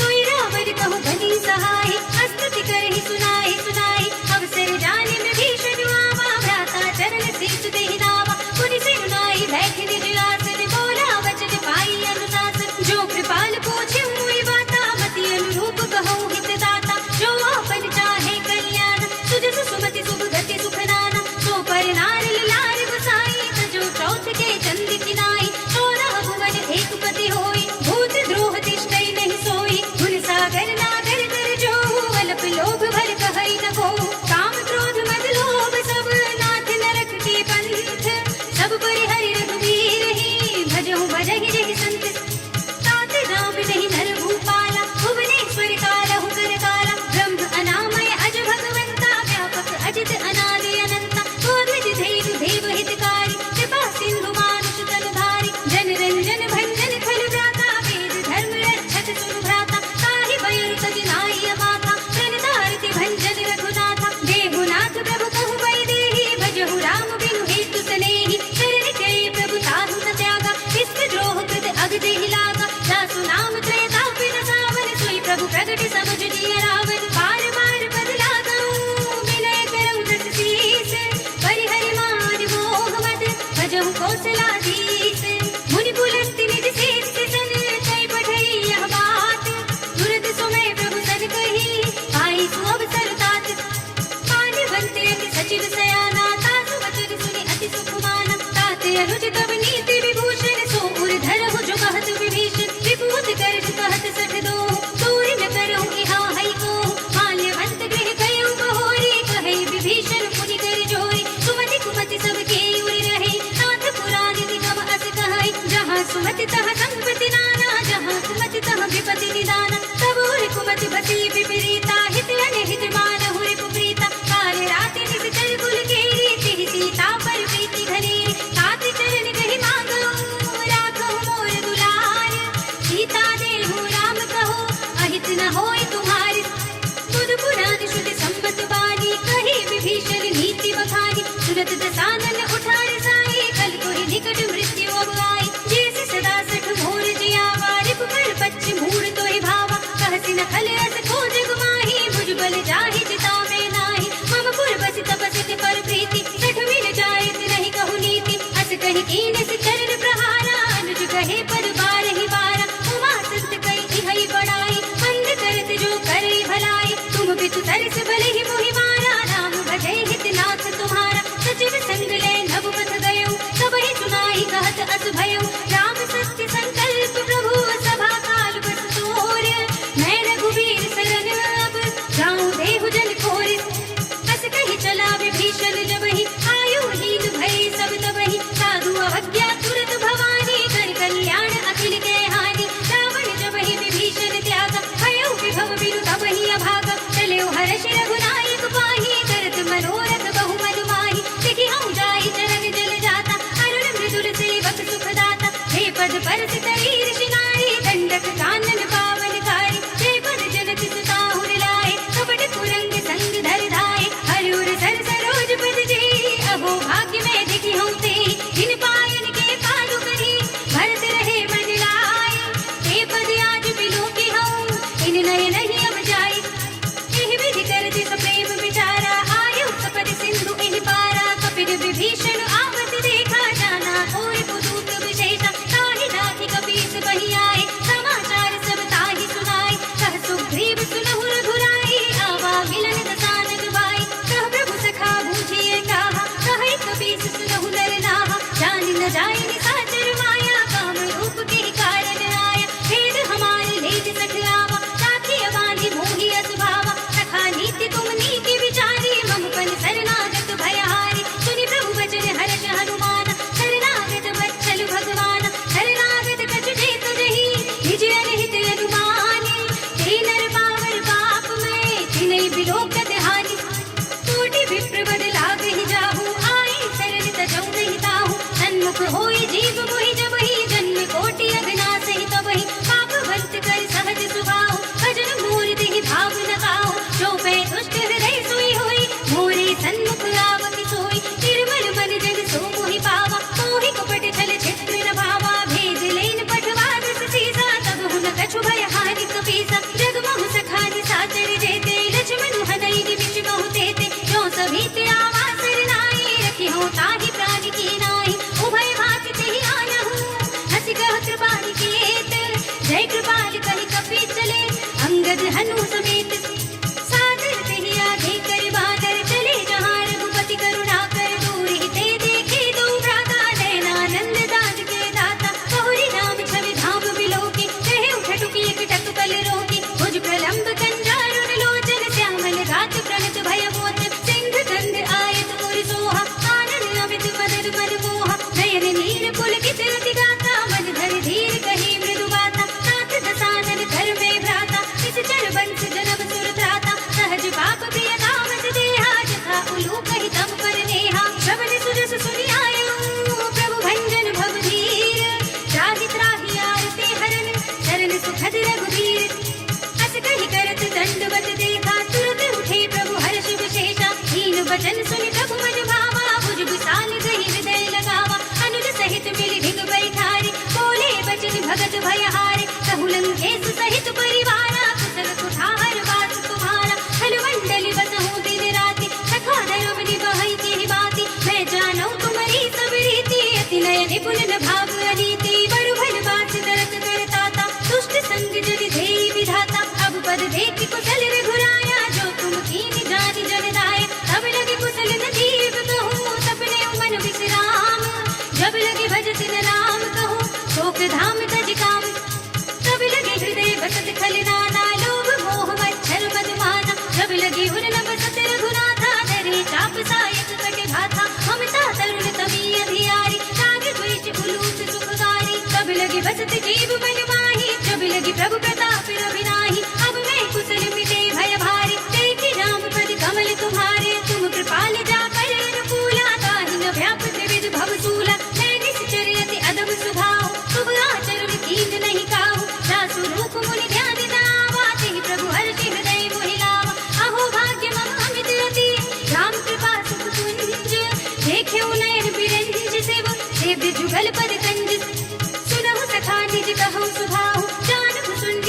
[SPEAKER 1] सोई रावण कहु बनी सहाय स्तुति करहि सुनाई सुनाई अवसर जाने में भीषण आवा भ्राता चरण शीर्ष देहि नावा पुनि सिरुनाई बैठ निज आसन बोला वचन पाई अनुशासन जो कृपाल पूछे हुई बाता मति अनुरूप कहूँ हित दाता जो आपन चाहे कल्याण सुजस सुमति शुभ गति सुख नाना सो पर नार लार बसाई तजो चौथ के चंद किनाई सोलह भुवन एक पति होई भूत द्रोह तिष्ठै नहीं सोई गुण सागर नागर कर जो अल्प लोभ भर कहै न को काम क्रोध मद लोभ सब नाथ नरक के पंथ सब परिहरि रघुवीर ही भजहु भजहि जहि संत तात राम नहीं नर भूपाला भुवनेश्वर कालहु कर काला ब्रह्म अनामय अज भगवंता व्यापक अजित अनादि अनंता गोद्विज धेनु देव हितकारी कृपा सिंधु मानुष तनधारी जन रंजन भंजन खल भ्राता वेद धर्म रक्षक सुनु भ्राता ताहि बयरु तज नाई अमाता प्रणतारति भंजन रघुनाथा देहुनाथ प्रभु कहु वै देहि भजहु राम बिनु हेतु सनेहि शरण गए प्रभु ताहु न त्यागा विश्व द्रोह कृत अग देहि लागा दासु नाम त्रय तापि न सावन सोई प्रभु प्रगट समुझ जिय रावण बार बार पद लागऊ विनय करऊ दस शीस परिहरि मान मोह मद भजहु कौशलाधीश मुनि पुलस्ति निज शीस सन कई पठई यह बात तुरत सुमय प्रभु सन कही आई सु अवसर तात पानी बनते अति सचिव सयाना तासु वचन सुनि अति सुख माना तात अनुज तब नीति विभूषण सो उर धरहु जो कहत अखिल के हानि रावण जब ही विभीषण त्याग भयो विभव बिनु तब ही अभाग चले हर्ष रघुनायक पाहि करत मनोरथ बहु मनु माहि देखि हम जाई चरण जल जाता अरुण मृदुल सेवक सुखदाता हे पद परस तरी ऋषि नारी दंडक कानन पावनकारी हे पद जनत सुताहुर लाए कपट कुरंग संग धर धाए हरिउर सर सरोज पद जे अहो भाग्य में देखि हूँ ते इन पायन के पादु करी भरत रहे मन लाए हे पद आज बिलो की हूँ इन नय नहीं अब जाए एहि विधि करति सप्रेम विचारा आयु सपद सिंधु एहि पारा कपिल विभीषण आवत देखा जाना और कुदूत विशेषा ताहि नाथि कपीस बहि आए समाचार सब ताहि सुनाए कह सुग्रीव सुनहु रघुराई आवा मिलन दसानन बाई कह प्रभु सखा बूझिए कहा कहे कपीस सुनहु नर नाहा जान न जाए निशाचर माया काम रूप के कारण आया भेद हमारे लेज सख आवा साथी अबांधि मोहि असभावा सखा नीति तुम नीति विचारी मम पन शरणागत भयहारी सुनि प्रभु वचन हर्ष हनुमान शरणागत वत्सल भगवान शरणागत कछु जेत जहि निज अनहित अनुमानी ते नर पावर पाप में तिनहि बिलोकत हानि कोटि विप्र बद लागहि जाहु आए शरण तजौ नहीं ताहु सन्मुख होई जीव मोहि जबहि जन्म कोटि अघनासहि तबहि पाप भक्त कर सहज सुभाव भजन मोर देहि भाव न काहु जो पै दुष्ट हृदय सोई होई मोरे सन्मुख आवति सोई निर्मल मन जन सो मोहि पावा मोहि कपट छल छिद्र न भावा भेद लेन पठवा दस सीसा तब हुन कछु भय हानि कपीसा जग मोह सखानि साचर जेते लक्ष्मण हनई निमिष बहु तेते जो सभीत आवा सरनाई रखी हो ताहि प्राण की नाई उभय भाति तेहि आनहु हसि कह कृपाल कीत जय कृपाल कहि कपि चले अंगद हनु समेत सादर तेहि आगे कर बादर चले जहाँ रघुपति करुणा कर दूर ही ते देखे दो भ्राता नयनानंद दान के दाता बहुरी नाम छवि धाम बिलोकी कहे उठटुकी एक टक पल रोकी भुज प्रलंब कंजारुण लोचन श्यामल घात प्रणत भय मोत सिंध गंध आयत मुर सोहा आनंद अमित मदन मन मोहा नयन नीर पुलकित रति गाता मन धर धीर कही मृदु बाता नाथ दसानन घर में भ्राता इस चर वंश जन्म सुर त्राता सहज पाप प्रिय कामत देहा जथा उलूक ही तम पर नेहा श्रवण सुजस सुनि आयो प्रभु भंजन भव धीर त्राहि त्राहि आरते हरन शरण सुखद रघुवीर अस कहि करत दंडवत देखा तुरत उठे प्रभु हर्ष विशेषा हीन वचन सुनि प्रभु मन भावा भुज विशाल गहि हृदय लगावा अनुज सहित मिलि धिग बैठारी बोले बचन भगत भयहारी कहु लंकेश सहित परिवारा कुशल कुठार वास तुम्हारा हलवंडल बसहु दिन राति सखा धर्म निभाई के बाती मैं जानू तुम्हारी सब रीति अति नय निपुण न भाव अनीति बड़ु भल बात तरक करताता दुष्ट संग जन धेई विधाता अब पद देखि कुशल रघुराया जो तुम कीनि जानि जन दाय तब लगे कुशल न जीव कहूँ सपने मन विश्राम जब लगे भजत न राम कहूँ शोक धाम तज काम तब लगे हृदय बसत खलनाना लोभ मोह मच्छर मधुमाना जब लगे उन न बसत रघुनाथा धरे चाप सायक कटे भाथा ममता तरुण तभी अधियारी राग द्वेष उलूट सुखकारी तब लगे बसत जीव मन माही जब लगे प्रभु प्रताप रविनाही अब मैं कुशल मिटे भय भारी देखी राम पद कमल तुम्हारे तुम कृपाल जाकर अनुकूला ताहि न व्यापत विद भव सूला मैं निश्चर अति अदब सुभाव शुभ आचरण कीन नहीं काहू दासु रूप मुनि ध्यान दावा तेहि प्रभु हर्षि हृदय मोहि लावा अहो भाग्य मम अमित अति राम कृपा सुख कुंज देख्यो नयन बिरंज सेव सेव्य जुगल पद कंज सुनहु सखा निज कहु सुभाहु जानहु सुन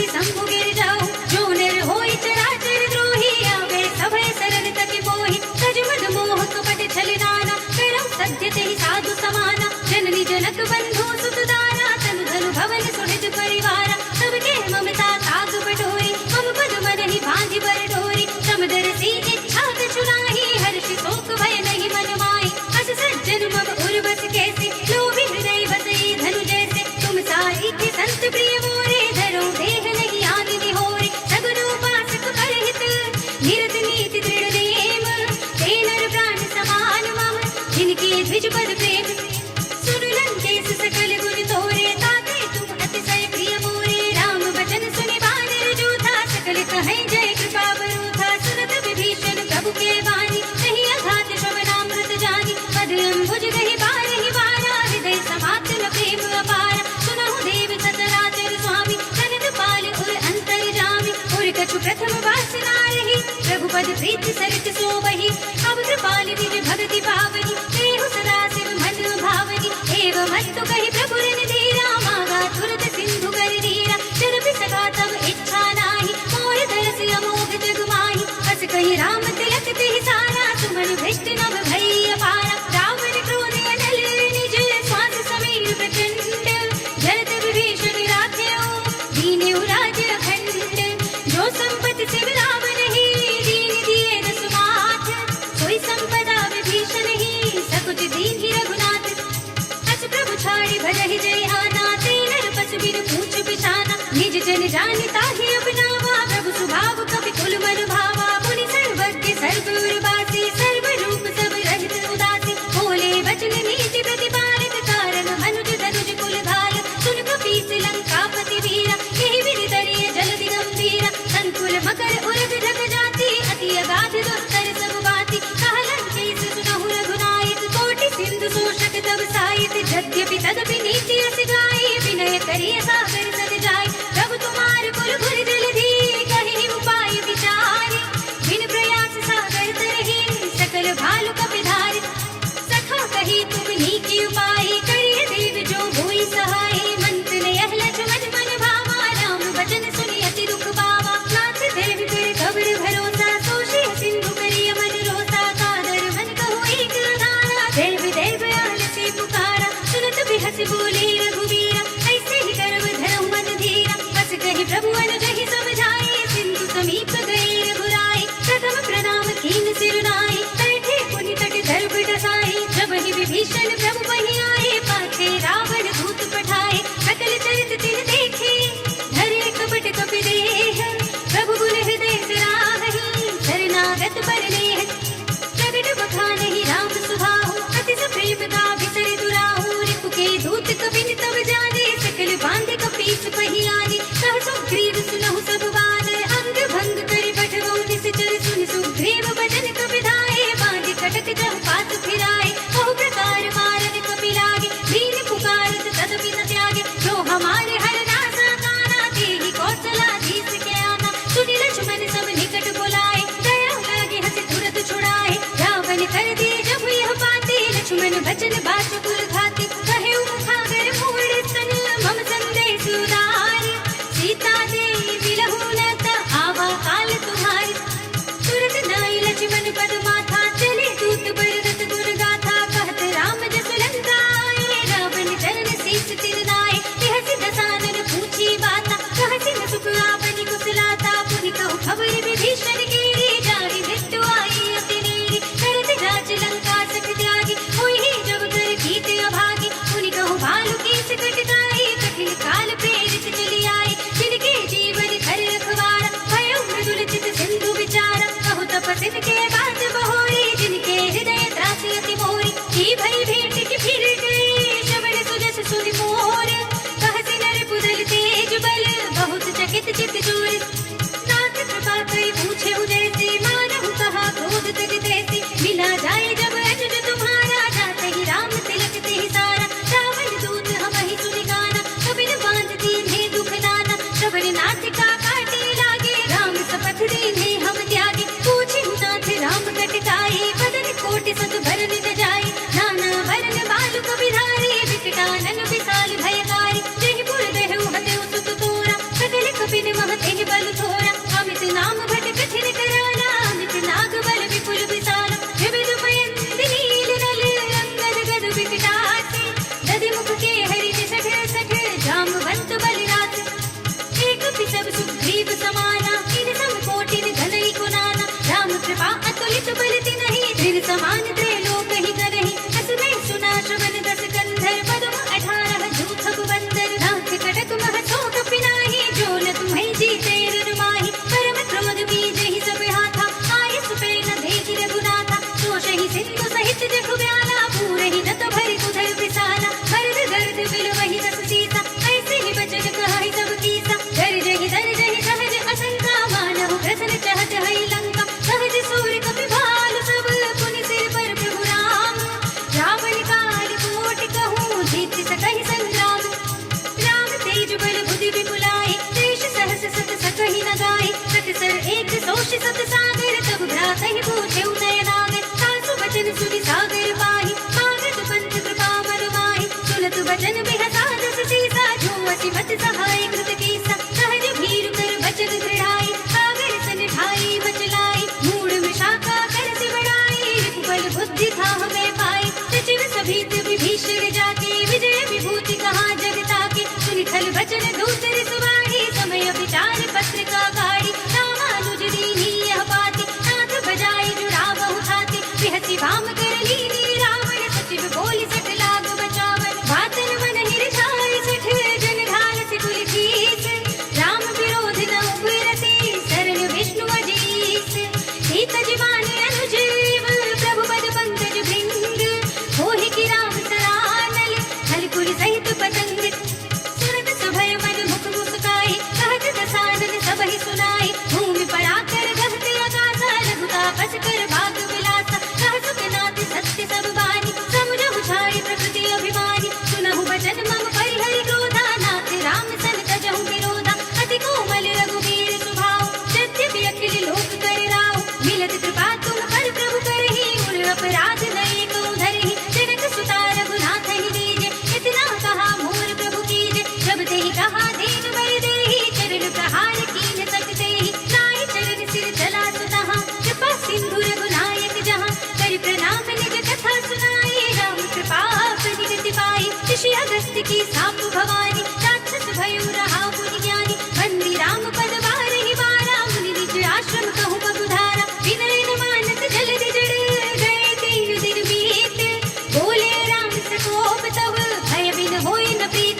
[SPEAKER 1] प्रथम वासना रही, रघुपद प्रीति सरित सोबहि। अब कृपाल निज भगति पावनी, देहु सदा शिव मन भावनी। एवं अस्तु कहि प्रभु ऋण धीरा, मांगा तुरत सिंधु कर धीरा। जरपि सका तब इच्छा नाही, मोर दरस अमोघ जग माही। हस कहि राम तिलक तिहि सारा, सुमन भ्रष्ट नभ भई अपारा। रावण क्रोध अनल निज, श्वास समीर प्रचंड। जरत विभीषण राख्यो, दीन्यु राज अखंड। जो संपत्ति शिव रावण ही, दीन दिए न सुमाथ। सोई संपदा विभीषण ही, सकुच दीन्हि रघुनाथ। अस प्रभु छाड़ि भजहि जय आना, तेन नर बिनु पूछ बिछाना। निज जन जानि ताहि अपनावा, प्रभु सुभाव कपि कुल मन भावा। मुनि सर्वज्ञ सर्वउर्वासी, सर्व रूप सब रहित उदासी। बोले वचन नीति प्रतिपालक, कारण मनुज धनुज कुल घाल। सुन कपीस लंकापति वीरा, यही विधि तरिय जलधि गंभीरा। संकुल मकर उरग ढक जाति, अति अगाध दुस्तर सब बाति। कहलन केस सुनहु रघुनायक, कोटि सिंधु शोषक तब साहित। यद्यपि तदपि नीति अस गाई, विनय करिय सागर सद जाई। प्रभु तुम्हार कुल गुर जलधि, कहि उपाय विचारी। बिन प्रयास सागर तरहि, सकल भालु कपि धारि। सखा कहि तुम नीकी उपाय, करिय देव जो होई सहाय। मंत्र ने यह लक्ष्मण मन भावा, राम वचन सुनि अति दुख पावा। नाथ देव कर कबर भरोसा, सोषि सिंधु करिय मन रोसा। कादर मन कहो एक अधारा, देव देव आलसी पुकारा। सुनत बिहस बोले रघुवीरा, ऐसे ही कर्म धरहु मन धीरा। हस कहि प्रभु अनुजहि समझाए, सिंधु समीप गए रघुराई। प्रथम प्रणाम कीन सिर नाई, बैठे पुनि तट दर्भ डसाई। जब ही विभीषण प्रभु बहि आए, पाछे रावण दूत पठाए। सकल चरित तिन देखे, धरे कपट कपि देह। प्रभु गुण हृदय सराहहि, शरणागत पर नेह। प्रगट बखानहि राम सुभाहु, अति प्रेम का बिसरि दुराहु। रिपु के दूत कपिन तब जाने, सकल बांधे कपीस पहि आने। कह सुग्रीव सुनहु सब बात, अंग भंग करि पठवउ निश्चर। सुनि सुग्रीव बचन कपि धाये, बांधे कटक जह पात फिराए। बहु प्रकार मारन कपि लागे, दीन पुकारत तदपि न त्यागे। जो हमारे हर नासा काना, तेहि कौशलाधीश के आना। सुनि लक्ष्मण सब निकट बुलाए, दया लागे हंस तुरत छुड़ाए। रावण कर दिए जब यह बातें, लक्ष्मण बचन बात कुल घाते। कहे मुखागर मूढ़ सन, मम संदेश उदार। सीता देवी लहु लत, आवा काल तुम्हारी। तुरत नाई लक्ष्मण पद माथा, चले दूत बरदत गुण गाथा। कहत राम जस लंका आए, रावण चरण शीस तिन नाए। यह दसानन पूछी बाता, कहसी न सुख आपनि कुशलाता। पुनि कहु खबर विभीषण केरी, जाहि मृत्यु आई अति नेरी। करत जाच लंका सख त्यागी, होई जब कर कीत अभागी। पुनि कहु भालु कीस कटकाई, कठिन काल प्रेरित चली आई। जिनके जीवन खर रखवारा, भयो मृदुल चित सिंधु विचारा। कहु तपस्विन के बात बहोरी, जिनके हृदय त्रास अति मोरी। की भई भेंट की फिर गए, श्रवण सुजस सुनि मोर। कहसी नर पुदल तेज बल, बहुत चकित चित चोर। नाथ कृपा करि पूछे उजैसी, मानहु कहा क्रोध तज तैसी। मिला जाए जब अनुज तुम्हारा, जाते ही राम तिलक तिहि सारा। रावण दूत हमहि सुनि गाना, कपिन बांध दीन्हे दुख नाना। श्रवण नासिका काटे लागे, राम सपथ दीन्हे हम त्यागे। पूछे नाथ राम कटकाई, बदन कोटि सत भरन न जाई। नाना वरन बालु कपि धारी, विकटानन विशाल भयकारी। जहि पुर देहु हतेउ सुत तोरा, सकल कपिन मह तेहि बल थोरा। अमित नाम भट कठिन कराला, अमित नाग बल विपुल विशाला। विविध पयंत नील नल, अंगद गद विकटासी। दधि मुख के हरि निसठ सठ, जामवंत बलिराज। एक पिसब सुग्रीव समाना, इन सम कोटिन घनई कुनाना। राम कृपा अतुलित बल तिनहि, त्रिन समान त्रैलोक ही करहि। अस में सुना श्रवण दस कंधर, पदम 18 जूथब बंदर। नाथ कटक मह सो कपि नाहि, जो न तुम्हें जीते रन माहि। परम क्रोध बीजहि सब हाथा, आयस पे न देखि रघुनाथा। सोषहि सिंधु सहित जखु ब्याला, पूरहि दत भरि उधर विशाला। भरत गर्द बिलवहि दस सीसा, ऐसे ही बचन कहहि सब कीसा। गर्जहि दर्जहि सहज असंका, मानहु प्रसन्न चहत हई लंका। सहज सूर कपि भालु सब, पुनि सिर पर प्रभु राम। रावण काल कोटि कहूँ, जीत सकहि संग्राम। राम तेज बल बुद्धि विपुलाई, देश सहस सत सकहि न गाई। सत सर जोश सत सागर तब भ्रात ही पूछे नयनागर सासु बचन सुनि सागर पाहि मागत पंथ कृपा मन माहि सुनत बचन बिहसा दस सीसा जो अति मत सहाय कृत कीसा सहज भीर कर बचन दृढ़ाई सागर सन ढाई मचलाई मूड विशाखा कर से बढ़ाई बल बुद्धि था हमें पाई सचिव सभीत विभीषण जाके विजय विभूति कहाँ जगता के सुनि खल बचन दूसर सुवाड़ी समय विचार पत्र का गाड़ी रामानुज दीनी यह बाती नाथ बजाई जुड़ा बहु खाती बिहसी भाम कर लीनी रावण सचिव बोली सठ लाग बचावन वातन मन हिरछाई सठ जन ढाल से पुलिस राम विरोध न उबरती शरण विष्णु अजीस सीत जीवानी अनुजीव प्रभु पद पंकज भृंग मोहि की राम सरानल हलकुल सहित पतंग सुरत सभय मन मुख मुस्काई कहत दसानन सबहि सुनाई भूमि पड़ा कर गहते आकाशा लघुता बस कर भाग विलासा कह सुखनाथ सत्य सब बानी समुझहु छाई प्रकृति अभिमानी सुनहु बचन मम परिहरि क्रोधा नाथ राम सन तजहु विरोधा अति कोमल रघुवीर सुभाव यद्यपि अखिल लोक कर राव मिलत कृपा तुम पर प्रभु करहि उर अपराध नये को धरहि जनक सुता रघुनाथ ही दीजे इतना कहा मोर प्रभु कीजे जब तेहि कहा दीन बल देहि चरण प्रहार कीन सकते ही नाहि चरण सिर चला सुतहा कृपा सिंधु रघुनायक जहाँ कर प्रणाम निज कथा सुनाई राम कृपा निगति पाई ऋषि अगस्त्य की साप भवानी राक्षस भयो रहा मुनि ज्ञानी बंदी राम पद बारहि बारा मुनि निज आश्रम कहु बहुधारा विनय न मानत जलधि जड़ गए 3 दिन बीत बोले राम सकोप तब भय बिन होई न प्रीत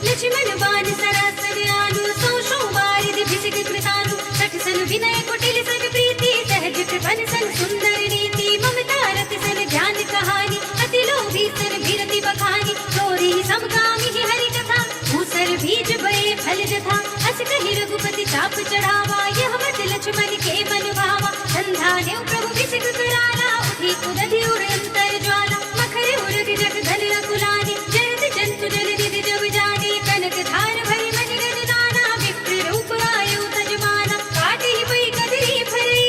[SPEAKER 1] लक्ष्मण बाण सरासन आनु सौ सौ बारिधि भिषिक कृतानु सठ सन विनय कुटिल सन प्रीति सहज कृपन सन सुंदर रीति ममता रति सन ज्ञान कहानी अति लोभी सन भीरति बखानी चोरी समकामी ही हरि कथा भूसर बीज बये फल जथा अस कहि रघुपति चाप चढ़ावा यह मत लक्ष्मण के मन भावा संधा देव प्रभु भिषिक कराला उठी कुदधि उड़ अंतर ज्वाला मखर उरग जग धन रघुलानी जयत जंतु जल निधि जब जानी कनक धार भरी मन गण नाना विप्र रूप आयु तजमाना काटे पई कदरी भरी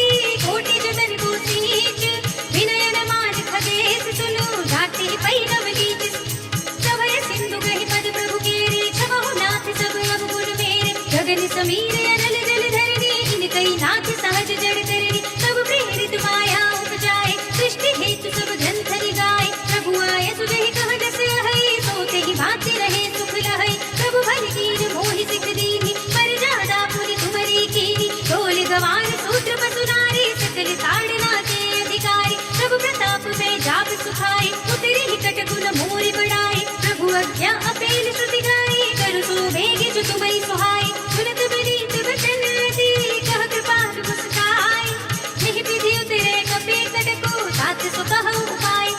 [SPEAKER 1] कोटि जतन को सींच विनय न मान खगेश सुनु घाटी पई नव लीच सभय सिंधु गहि पद प्रभु केरी छबहु नाथ सब अवगुण मेरे गगन समीर अनल जल धरनी इनकई नाथ सहज जड़ करनी तब प्रेरित माया उपजाए सृष्टि हेतु सब ग्रंथ गाए प्रभु आय सुजहि कह दस हई सोते ही भांति रहे सुख लहई प्रभु भल कीन मोहि सिख दीनी पर जादा पुनि तुमरी कीनी ढोल गवार सूत्र पसु नारी सकल ताड़ना के अधिकारी प्रभु प्रताप में जाप सुखाई उतरी ही कट गुण मोरि बढ़ाई प्रभु अज्ञा अपेल श्रुति गाई कर सो भेगे जो तुम्हारी सुहाई सुनत बनीत वचन अति कह कृपाल मुस्काई नहीं विधि उतरे कपि कट को तात सो कहु उपाय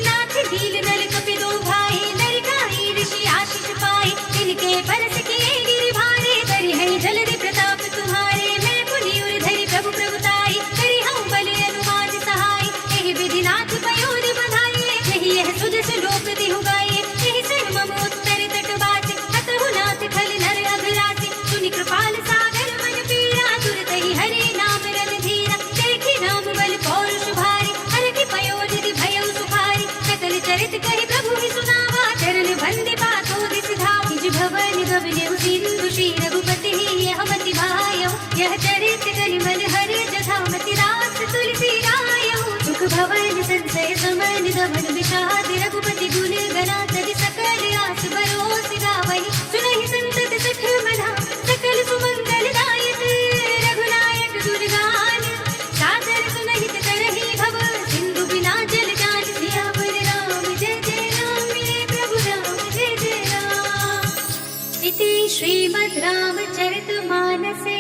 [SPEAKER 1] नाथ ढील नल कपि दो भाई नरकाई ऋषि आशीष पाए इनके परस किए गिर भारे करि है जलधि प्रताप तुम्हारे मैं पुनि उर धरि प्रभु प्रभुताई करि हूँ बल अनुमान सहाय यही विधि नाथ पयोर बधाई यही यह सुजस लोक दिहु गाये यही सर मम उत्तर तट बाटे अतहु नाथ खल नर अघराते सुनि कृपाल सागर मन पीरा तुरत ही हरे नाम रन धीरा देखी नाम बल पौरुष भारी हर की पयोनिधि भयउ सुखारी सकल चरित कहि प्रभु ही सुनावा चरण बंदी पातो दिस धावा निज भवन गवनेउ सिंधु श्री रघुपति यह मति भायउ यह चरित कलिमल हर जथा मति रास तुलसी रायउ सुख भवन संसय समन दमन विषाद रघुपति गुण गना तदि सकल आस बरोस गावहि सुनहि संतत सठ मना सकल सुमंगल दायक रघुनायक दुर्गान सादर सुनहित करहि भव सिंधु बिना जल जान सियावर राम जय जय राम मिले प्रभु राम जय जय राम इति श्रीमद् रामचरितमानसे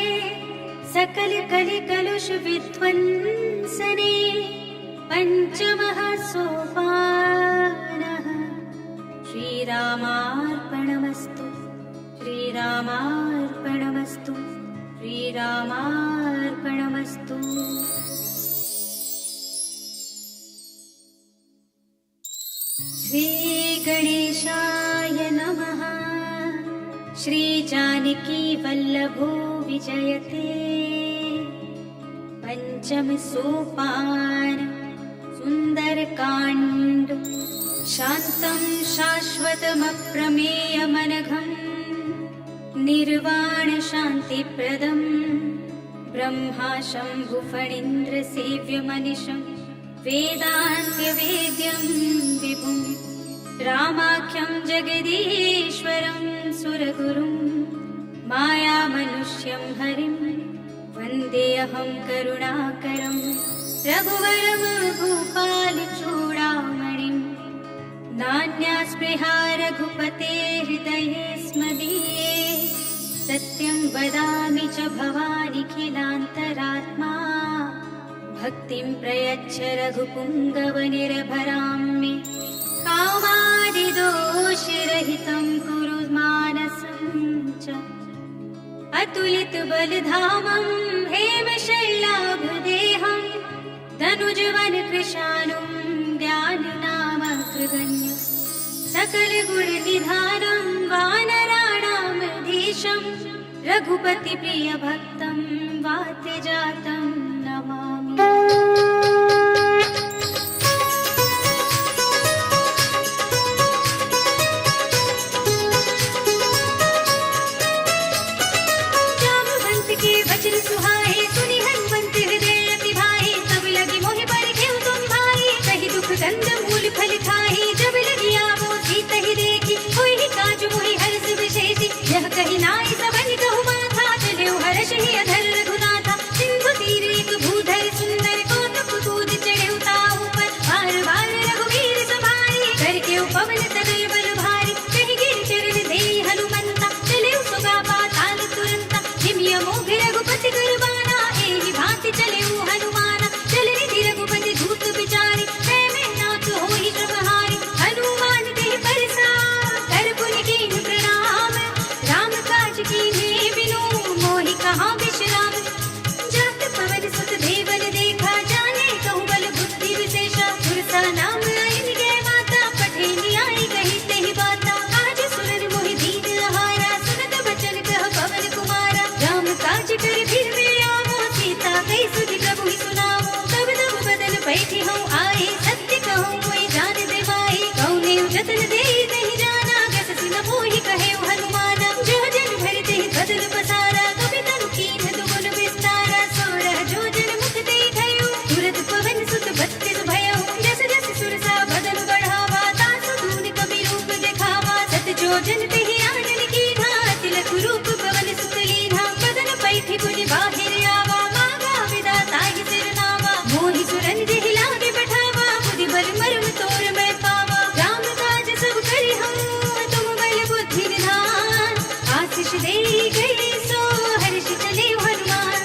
[SPEAKER 1] सकल कलि कलुष विध्वंसने पंचमः सोपानः श्रीरामार्पणमस्तु श्रीरामार्पणमस्तु श्रीरामार्पणमस्तु। श्री गणेशाय नमः। श्री जानकी वल्लभो विजयते पंचम सोपान सुंदरकांड शांतं शाश्वतमप्रमेयमनघम् निर्वाण शान्तिप्रदम् ब्रह्मा शम्भुफणीन्द्र सेव्यमनिशम् वेदान्त्यवेद्यं विभुम् रामाख्यं जगदीश्वरं सुरगुरुं मायामनुष्यं हरिं वन्देऽहं करुणाकरं रघुवरं भूपालचूडामणिं नान्यास्पृहा रघुपते हृदये स्मदीये सत्यं वदामि च भवानिखिलान्तरात्मा भक्तिं प्रयच्छ रघुपुङ्गवनिर्भरां मे कामादिदोषरहितं कुरु मानसं च अतुलितबलधामं हेमशैलाभदेहं तनुजवनकृशानुं ज्ञाननामकृगण्यं सकलगुणनिधानं वानराणामधीशं रघुपतिप्रियभक्तं वात्यजातं नमामि। जामवंत के वचन सुहाए सुनि हनुमंत हृदय अति भाए तब लगी मोहि पर घेउ तुम भाई कहि दुख कंद मूल फल खाहि जब लगी आवो सीत ही देखी होई काज मोहि हर्ष विशेषी यह कहि नाई सबन कहु माथा चलेउ हर्ष ही अधर रघुनाथा सिंधु तीर एक भूधर सुंदर कौतुक कूद चढ़ेउ ताहु पर बार बार रघुवीर सभारी करके पवन तनय बल भारी कहि गिर चरण देहि हनुमंता चलेउ सुगा पाताल तुरंता हिमिय मोघ रघुपति करबाना एहि भांति चलेउ हनुमाना चल निधि रघुपति धूत बिचारी मैं नाथ होहि श्रमहारी हनुमान देहि परसा कर पुनि कीन प्रणाम राम काज कीन्हे बिनु मोहि कहाँ विश्राम जात पवन सुत देवल देखा जाने कहु बल बुद्धि विशेषा सुरसा नाम आइन गे माता पठे न्याय कही तेहि बाता आज सुरन मोहि दीन आहारा सुनत बचन कह पवन कुमारा राम काज कर फिर में आवो सीता कई सुधि प्रभु ही सुनावो तब तब बदन बैठी हूँ आए सत्य कहूँ कोई जान दे माई कौने जतन दे नहीं जाना गस सिन मोहि कहे हनुमाना जो जन भर ते बदन पसारा कभी तनु कीन दुगुन विस्तारा सोरह जो जन मुख ते गयो तुरत पवन सुत बत्तीस भयो जस जस सुरसा बदन बढ़ावा तासु दून कवि रूप दिखावा सत जो जन ते आनन कीन्हा तिलक रूप पवन सुत लीन्हा बदन पैठी पुनि बाहिर आवा मागा विदाता ही सिरनावा मोहि सुरन जेहि लागे पठावा बुद्धि बल मर्म तोर मैं पावा राम काज सब करि हम तुम बल बुद्धि निधान आशीष दे गए सो हर्ष चले हनुमान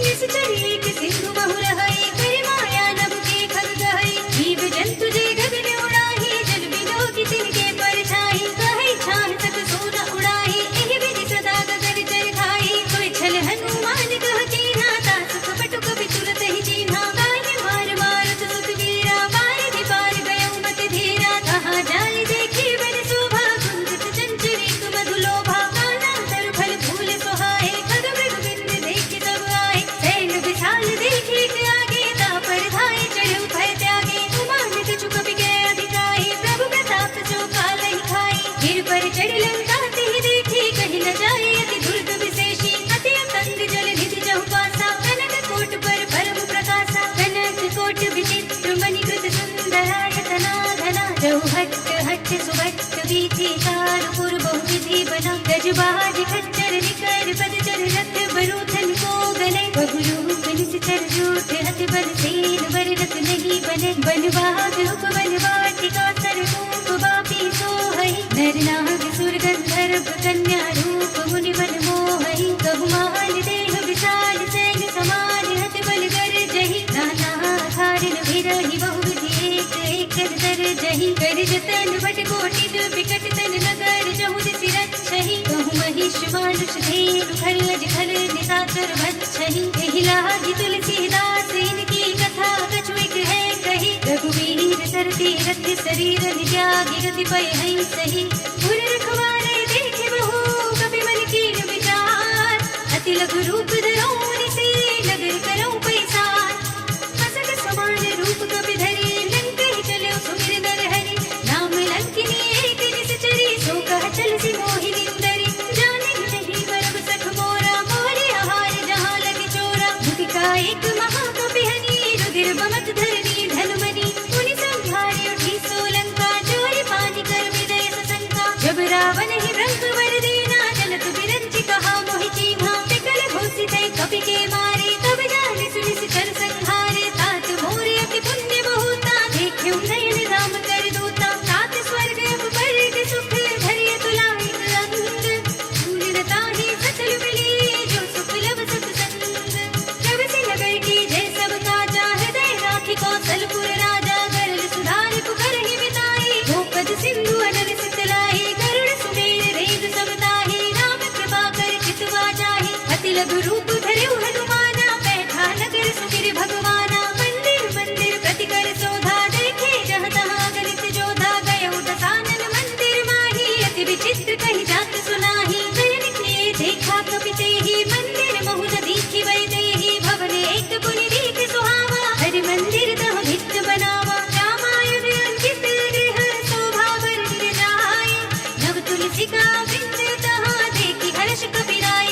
[SPEAKER 1] निश्चर एक सिंधु बहु रहई करि माया नभ के खग गहई जीव जंतु जे गगन उड़ाही जल बिलोकी तिनके परछाई कहई छान तक सोना उड़ाही एहि विधि सदा गगन चर खाई कोई छल हनुमान कह कीन्हा तासु कपट कपि तुरत ही चीन्हा काहे मार मारत सुत वीरा बारिधि पार गयो मति धीरा कहाँ जाय देखी बन शोभा कुंजत चंचल एक मधुलोभा कालांतर फल फूल सोहाए खग मृग बिंद देखि सब आए सैन विशाल देखी के आगे तापर धाय चढ़ेउ भय त्यागे उमान कछु कपि के अधिकाई प्रभु प्रताप जो काल ही खाई गिर पर चढ़ लंका तिहि देखी कहि न जाए अति दुर्ग विशेषी अति अतंग जल निधि जहु पासा कनक कोट पर परम प्रकाशा कनक कोट विचित्र मणिकृत सुंदरायतना घना जहु हट्ट हट्ट सुभट्ट वीथि चारुपुर बहुविधि बना गजबाज खच्चर निकर पद चर रथ बरूथन को गले बहुरूप निश्चर रूठ हथ बल सेन बर रख नहीं बने बनवाग उपवन वाटिका सरकूप बापी सोहई नर नाग सुर गंधर्व कन्या रूप मुनि मन मोहई कहु मान देह विशाल सैन समान हथ बल कर जही नाना खारिन विरहि बहुविधि एक एक दर जही कर जतन बट कोटि विकट तन नगर जहु दिसि रक्षहि कहु महिष मानुष धेनु खर अज खल निशाचर भक्षहि एहि लागी तुलसीदास इनकी कथा कछु एक है कही रघुवीर सरती रथ शरीर त्यागी रति पय हई सही पुर रखवारे देखे बहु कपि मन कीन विचार अति लघु रूप धरऊ निसी नगर करऊ पैसार अति लघु रूप धर्यु हनुमाना, बैठा नगर सुमिर भगवाना। मंदिर मंदिर प्रति कर शोधा, देखे जहाँ तहाँ गणित जोधा। गयो दसानन मंदिर माही, अति विचित्र कही जात सुनाही। नयन किए देखा कपि तेहि, मंदिर महु न दीखि वै देहि। भवन एक पुनि दीख सुहावा, हरि मंदिर तह भित्त बनावा। रामायण अंकित देह, शोभा वर्णित जाय। नव तुलसी का वृंद तहाँ, देखि हर्ष कपिराय।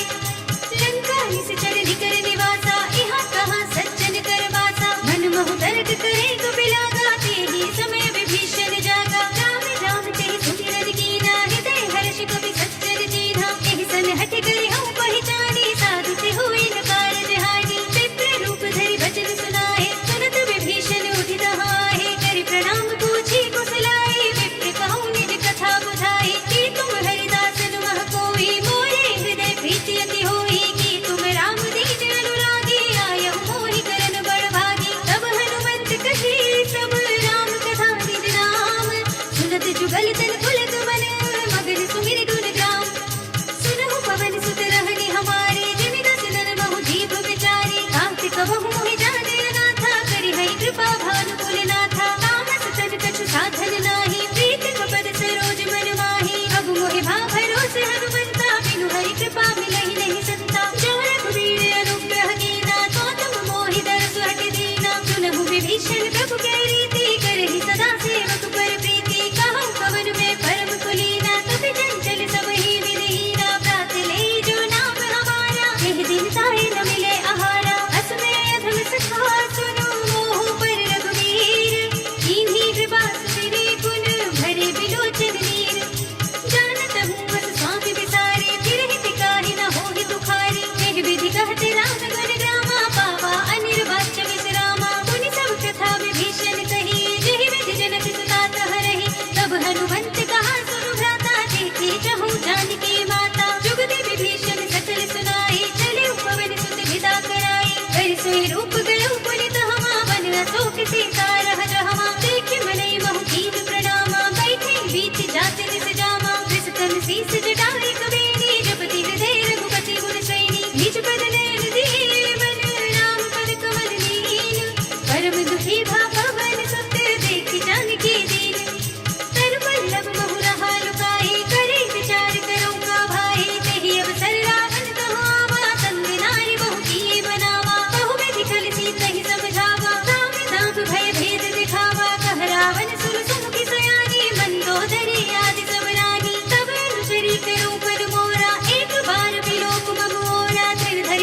[SPEAKER 1] लंका निश्चर निकर निवासा, यहाँ कहाँ सज्जन कर वासा। मन महु तर्क करे कपिलागा, तेहि समय विभीषण जागा। राम राम तेहि सुमिरन कीना, हृदय हर्ष कपि सज्जन चीन्हा। एहि सन हठ करे हऊँ पहिचानी, साधु ते हुए न कारज हानि। विप्र रूप धरि वचन सुनाए, सुनत विभीषण उठि तहाए। करि प्रणाम पूछी कुशलाए, विप्र कहूँ निज कथा बुझाई। कि तुम हरिदास मह कोई, मोरे हृदय प्रीति अति होई। कि तुम राम दीन अनुरागी, आयहु मोहि करन बड़ भागी। तब हनुमंत कही सब राम कथा निज नाम। सुनत जुगल तन पुलक मन, मगन सुमिर गुण ग्राम। सुनहु पवन सुत रहनि हमारे, जिमि दस नर महु जीव विचारे। कांति कबहु मोहि जाने अगाथा, करि है कृपा भानुकुल नाथा। तामस तन कछु साधन नाही, प्रीति पद सरोज मन माही। अब मोहि भा भरोसे हनुमंता, बिनु हरि कृपा मिलहि नहीं संता। जो रघुवीर अनुग्रह कीना, तो तुम मोहि दरस हट दीना। सुनहु विभीषण प्रभु के रीति, करहि सदा सेवक पर प्रीति। कहूँ पवन में परम कुलीना, कपि चंचल सब ही विधिहीना। प्रात ले जो नाम हमारा, एहि दिन ताहि न मिले आहारा। अस में अधम सखा सुनो, मोह पर रघुवीर। कीन्ही कृपा सुमिरि गुण, भरे बिलोचन नीर। जानत हूँ बस स्वामी विसारे, फिरहि तिकाहि न होहि दुखारी। एहि विधि कहते राम गुण ग्रामा, पावा अनिर्वाच्य विश्रामा। मुनि सब कथा विभीषण कही, जेहि विधि जनक सुता तहरहि। तब हनुमंत कहा सुनु भ्राता, देखे चहु जानकी माता। जुगति विभीषण सकल सुनाई, चले पवन सुत विदा कराई। कर सोई रूप गयो पुनि तहमा, वन अशोक सीता रह जहमा। देखि मनई महु कीन प्रणामा, बैठे बीच जात निस जामा। विसतन शीस जटाई कबीनी, जपति हृदय रघुपति गुण सैनी। निज पद नयन दिए मन, राम पद कमल लीन। परम दुखी भा पवन सुत, देखि जानकी दीन। तर पल्लव महु रहा लुकाई, करे विचार करो का भाई। तेहि अवसर रावण तहाँ आवा, तंग नारी बहु किए बनावा। बहु विधि खल सीतहि समझावा, राम दाम भय भेद दिखावा। कह रावण सुन सुमुखी सयानी, मंदोदरी आदि सब रानी। तब अनुचरी करो पद मोरा, एक बार विलोक मम ओरा। त्रिधरि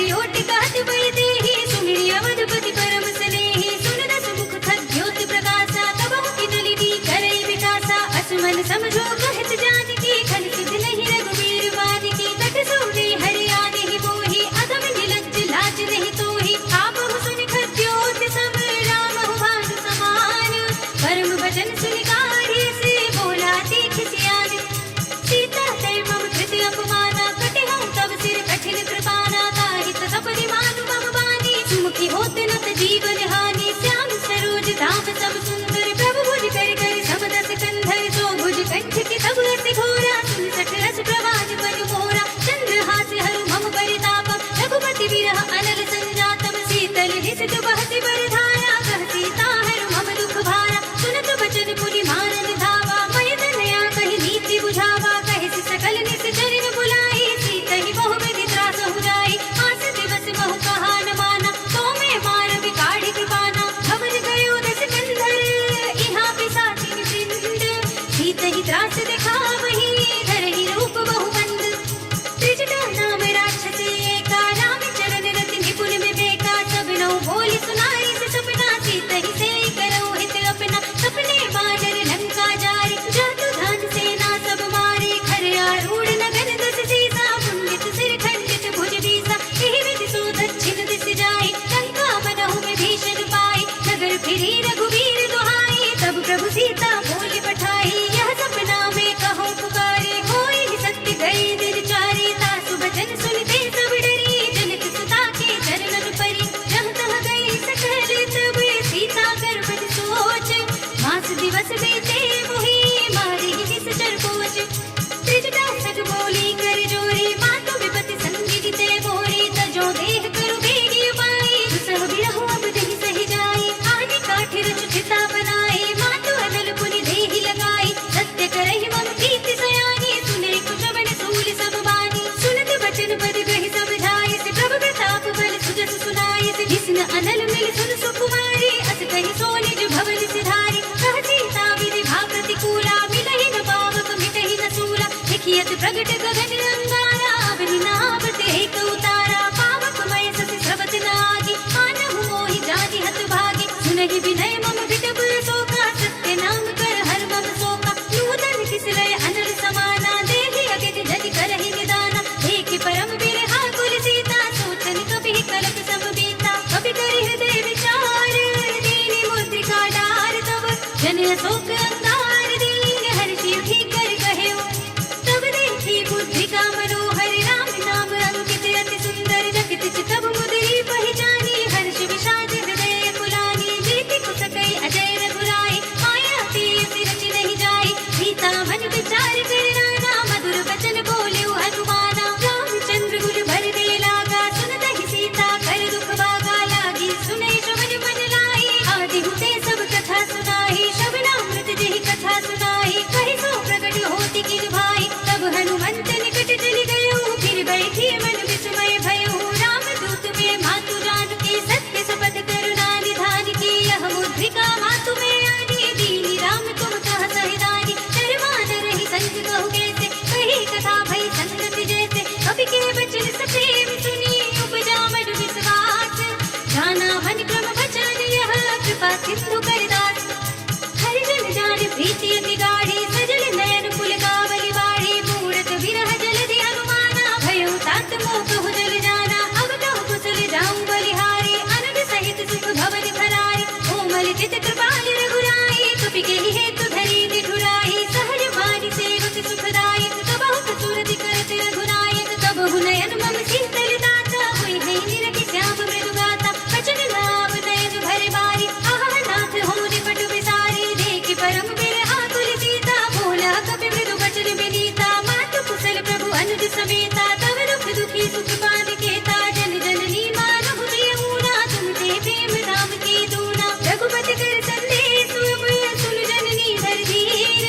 [SPEAKER 1] प्रगट गगन अंगारा, अवनि नावत एक उतारा, पावकमय ससि स्रवत नागी, मानहु मोहि जाति हत भागी, सुनहि विनय मम विटप शोका, सत्य नाम कर हर मम शोका, नूतन किसलय अनल समाना, देहि अगित जनि करहि निदाना, एक परम बिरहा कुल सीता, सोचन कपि कलप सम बीता, कपि करि हृदय विचार, दीनि मुद्रिका डार तब, जन अशोक अंगार, दीन हर्षि उठि कर कहेउ, तब देखी बुद्धिका मनोहर, राम नाम अंकित अति सुंदर, जगत चितब मुदरी पहिचानी, हर्ष विषाद हृदय कुलानी, जीति कुसकै अजय रघुराई, माया तीस रचि नहीं जाई, सीता मन विचार कर नाना, मधुर वचन बोलेउ हनुमाना, रामचंद्र गुण भर दे लागा, सुनतहि सीता कर दुख भागा, लागी सुनै श्रवण मन लाई, आदि हुते सब कथा सुनाई, श्रवणामृत जेहि कथा सुनाई, कहि सो प्रगट होति किन भाई, तब हनुमंत निकट चलि गयो, फिर बैठी मन विस्मय भयो, रामदूत में मातु जानकी, सत्य शपथ करुणा निधान की, यह मुद्रिका मातु में आनी, दीनी राम तुम कह सहिदानी, शर्मा न रही संग कहु कैसे, कही कथा भई संगत जैसे, कवि के वचन सप्रेम सुनी, उपजा मन विश्वास, जाना मन क्रम वचन यह, कृपा सिंधु कर दास, हरि जन जान प्रीति अति गाढ़ी, सजल नयन पुलकावली बाढ़ी, मूरत विरह जलधि हनुमाना, भयो तात मोह कहु जल जाना, अब कहु कुशल जाऊं बलिहारी, अनंत सहित सुख भवन भराई, कोमल चित कृपाल रघुराई, कपि केहि हेतु धरि निठुराई, सहज वाणी सेवक सुखदायक, कबहु कसूरति करत रघुनायक, कबहु नयन मम शीतल दाता, हुई है निरखि श्याम मृदु गाता, बचन लाभ नयन भर बारी, आह नाथ होने पटु विसारी, देखि परम बिरहा कुल सीता, बोला कपि मृदु वचन विनीता, मातु कुशल प्रभु अनुज समेता, तब दुख दुखी सुख पान केता, जन जननी मानहु जियहूना, तुम ते प्रेम राम की दूना, रघुपति कर संदेश अब सुन जननी धर धीर,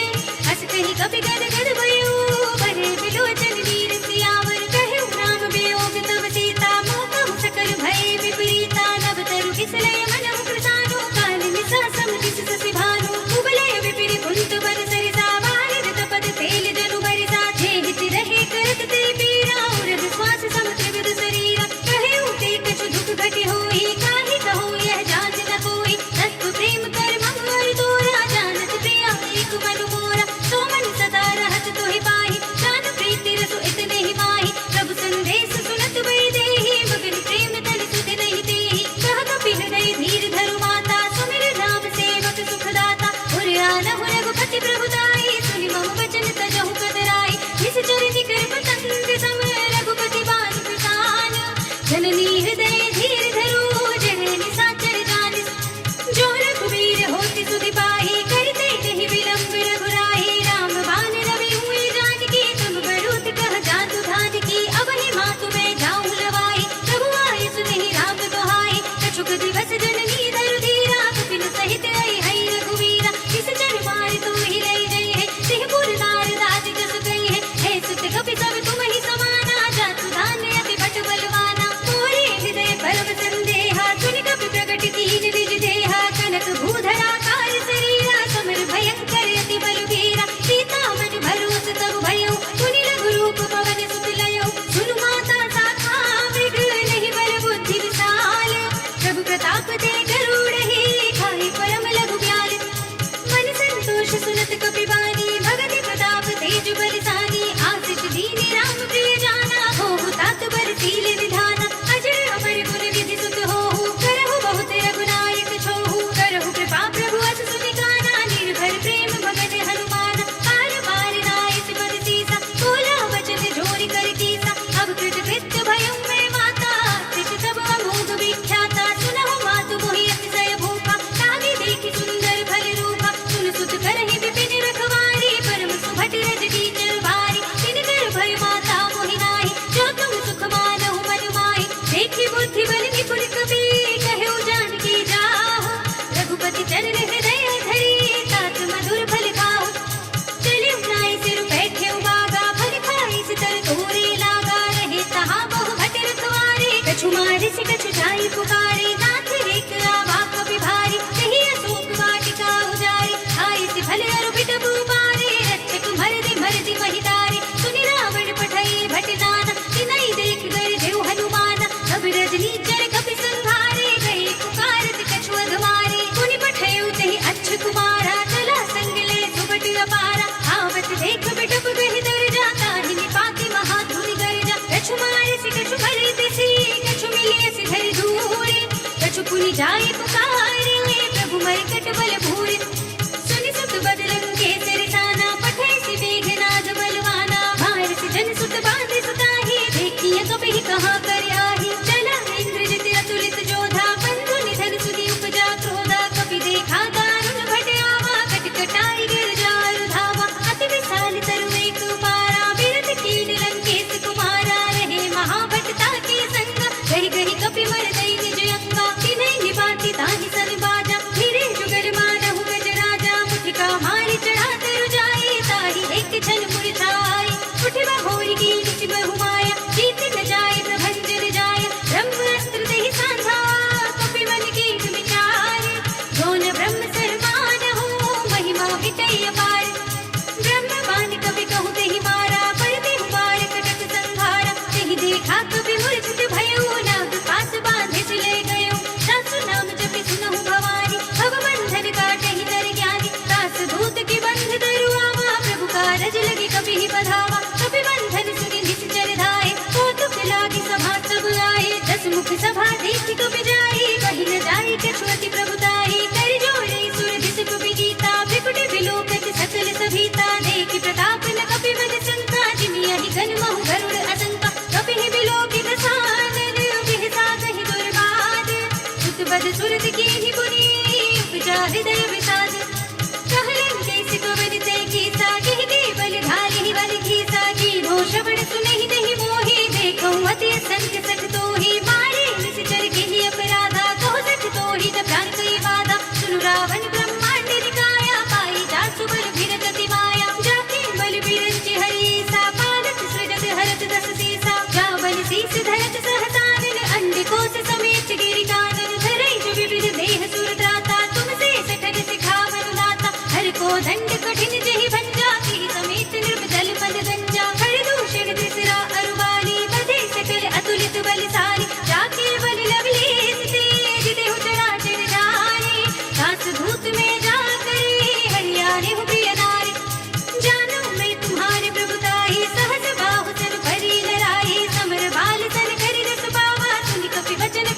[SPEAKER 1] हस कहि कपि गद गद भयो, भरे बिलोचन वीर सियावर, कहु राम वियोग तब सीता, मोह कहु सकल भय विपरीता, नभ तरु किसलय मनहु कृतानो, काल निसा सम किस ससि भानु, कुबलय विपिन कुंत बर सरिसा, वारिद तपत तेल जनु बरिसा, जेहित रहे करत ते पीरा, उरध श्वास सम त्रिविध शरीरा, कहु ते कछु दुख घटे होई, काहि कहूँ यह जांच न कोई, तत्व प्रेम कर मम और तोरा, जानत प्रिया एक मन मोरा, सो मन सदा रहत तोहि पाहि, जान प्रीति रसु इतने ही माहि, प्रभु संदेश सुनत वै देहि, मगन प्रेम तन सुध नहीं देहि, कह कपि हृदय धीर धरु माता, सुमिर राम सेवक सुखदाता, उर आनहु रघुपति प्रभु दाई, सुनि मम वचन तजहु कतराई, निश्चर निकर पतंग सम, रघुपति बाल प्रसान, जननी हृदय धीर धरो, जन निसाचर जान, जो रघुवीर होति सुधि पाहि, करते कहि विलंब रघुराई, राम बाण रवि हुए जानकी, तुम बरूत कह जातु धान की, अब ही मातु में जाऊं लवाई, प्रभु आए सुनहि राम दुहाई, कछुक दिवस जननी धरु धीरा, कपिन सहित आई है रघुवीरा, किस चर मार तो ही लई गई है, सिंहपुर नार राज जस गई है सुत कपि सब तुम ही समाना, जातु धान अति बट बलवाना, मोरे हृदय परम संदेहा, सुनि कपि प्रगट कीन निज देहा, कनक भूधरा कार शरीरा, समर भयंकर अति बलवीरा, सीता मन भरोस तब भयो, मुनि लघु रूप पवन सुत लयो, सुनु माता शाखा मृग, नहीं बल बुद्धि विशाल, प्रभु प्रताप ते गरुड़हि, खाहि परम लघु ब्याल, मन संतोष सुनत कपि बानी, भगति प्रताप तेज बलसानी, आशिष दीनी राम प्रिय जाना, होहु तात बरसील विधाना, अजर अमर गुण विधि सुत होहु, करहु बहुत रघुनायक छोहु, करहु कृपा प्रभु अस सुनि गाना, निर्भर प्रेम मगन हनुमान, पार पार नाय सिमर सीसा, बोला वचन जोरि कर कीसा, अब कृत कृत्य भयउ मैं माता, तिस तब अमोघ विख्याता, सुनहु मातु मोहि अतिशय भूखा, लागे देखि सुंदर भल रूपा, सुन सुत करहि विपिन रखवारी, परम सुभट रज कीचर भारी, तिनकर भय माता मोहि नाहि, जो तुम सुख मानहु मन माहि, देखि बुद्धि बल निपुण कपि, कहु जानकी जाहु, रघुपति चरण हृदय धरि, तात मधुर फल खाहु, चलिउ नाइ सिर बैठे बागा, फल खाइ सितर तोरे लागा, रहे तहाँ बहु भट रखवारे, कछु मारि से कछु जाई पुकारे, नाथ एक आवा कपि भारी, कही अशोक वाटिका उजारी, खाइ से भले अरु बिटपु पारे, रक्षक मरदि मरदि महितारे, सुनि राम सुनी जाए पुकारे प्रभु मरकट बल भूर सुनि सुत बदलन के सिरसाना पठे सि मेघनाद बलवाना भार से जन सुत बांधे सुताही देखिए कभी कहाँ कर आही चला इंद्रजित अतुलित जोधा बंधु निधन सुधि उपजा क्रोधा कभी देखा दारुण भट आवा कटकटाई गिर जार धावा अति विशाल तरु एक पारा बिरथ कीन लंकेश कुमारा रहे महाभटता के संग गही गही कपि मर गई निज अंगा तिन्हीं निभाती ताहि सन बाजा धीरे जुगल मानहु गज राजा मुठिका मारी चढ़ा तरु जाए ताहि एक छन मुरझाई उठवा होरी की निच बहु माया जीत न जाए प्रभंजन जाय ब्रह्म अस्त्र देहि सांधा कपि मन कीट विचार दोन ब्रह्म सरमान हो महिमा विटय अपार ब्रह्म बान कपि कहु तेहि मारा पर देहु मार कटक संहारा तेहि देखा कपि मूर्छित भयो नाग पास बांधे सिले गयो सासु नाम जपि सुनहु भवानी भव बंधन काटहि नर ज्ञानी दास दूत की बंध तरु आवा प्रभु कारज लगे कपि ही बधावा कपि बंधन सुनि निश्चर धाये कौतुक लागी सभा सब आए दस मुख सभा देखि कपि जाए कहि न जाए कछुअति प्रभुताई कर जोड़े सुर दिस कपि गीता विकुट विलोकत सकल सभीता देखि प्रताप न कपि बद शंका जिमियहि घन महु गरुड़ असंका कपि ही विलोकित सानन बिहसा कहि दुर्बाद सुत बद सुरत की ही पुनि उपजा हृदय विषाद कहलन कैसे कवन ते कीसा कहि के बल ढाली ही बल घीसा की नो श्रवण सुनहि नहीं मोहि देखो अति संग सख तोहि मारे निश्चर के ही अपराधा कहो सच तोहि न प्राण कई बाधा सुनु रावण ब्रह्मांड निकाया पाई जासु बल भिरत माया जाके बल बिरंचि हरीसा पालक सृजत हरत दस सीसा जावन शीस धरत सहसानन अंड कोस समेत गिरि कानन धरई जो विविध देह सुर त्राता तुमसे सठन सिखावन दाता हर को दंड कठिन जहि भंजा की समेत निर्बदल पद गंजा हर दूषण त्रिसरा अरुवाली बधे सकल अतुलित बलशाली जाके बल लवलेश तेज देहु चराचर जाने दास धूत में जाकर हरियाणे हूँ प्रिय नारी जानो मैं तुम्हारे प्रभुताई सहस बाहु सन परी लड़ाई समर बाल सन करि रस पावा सुनि कपि वचन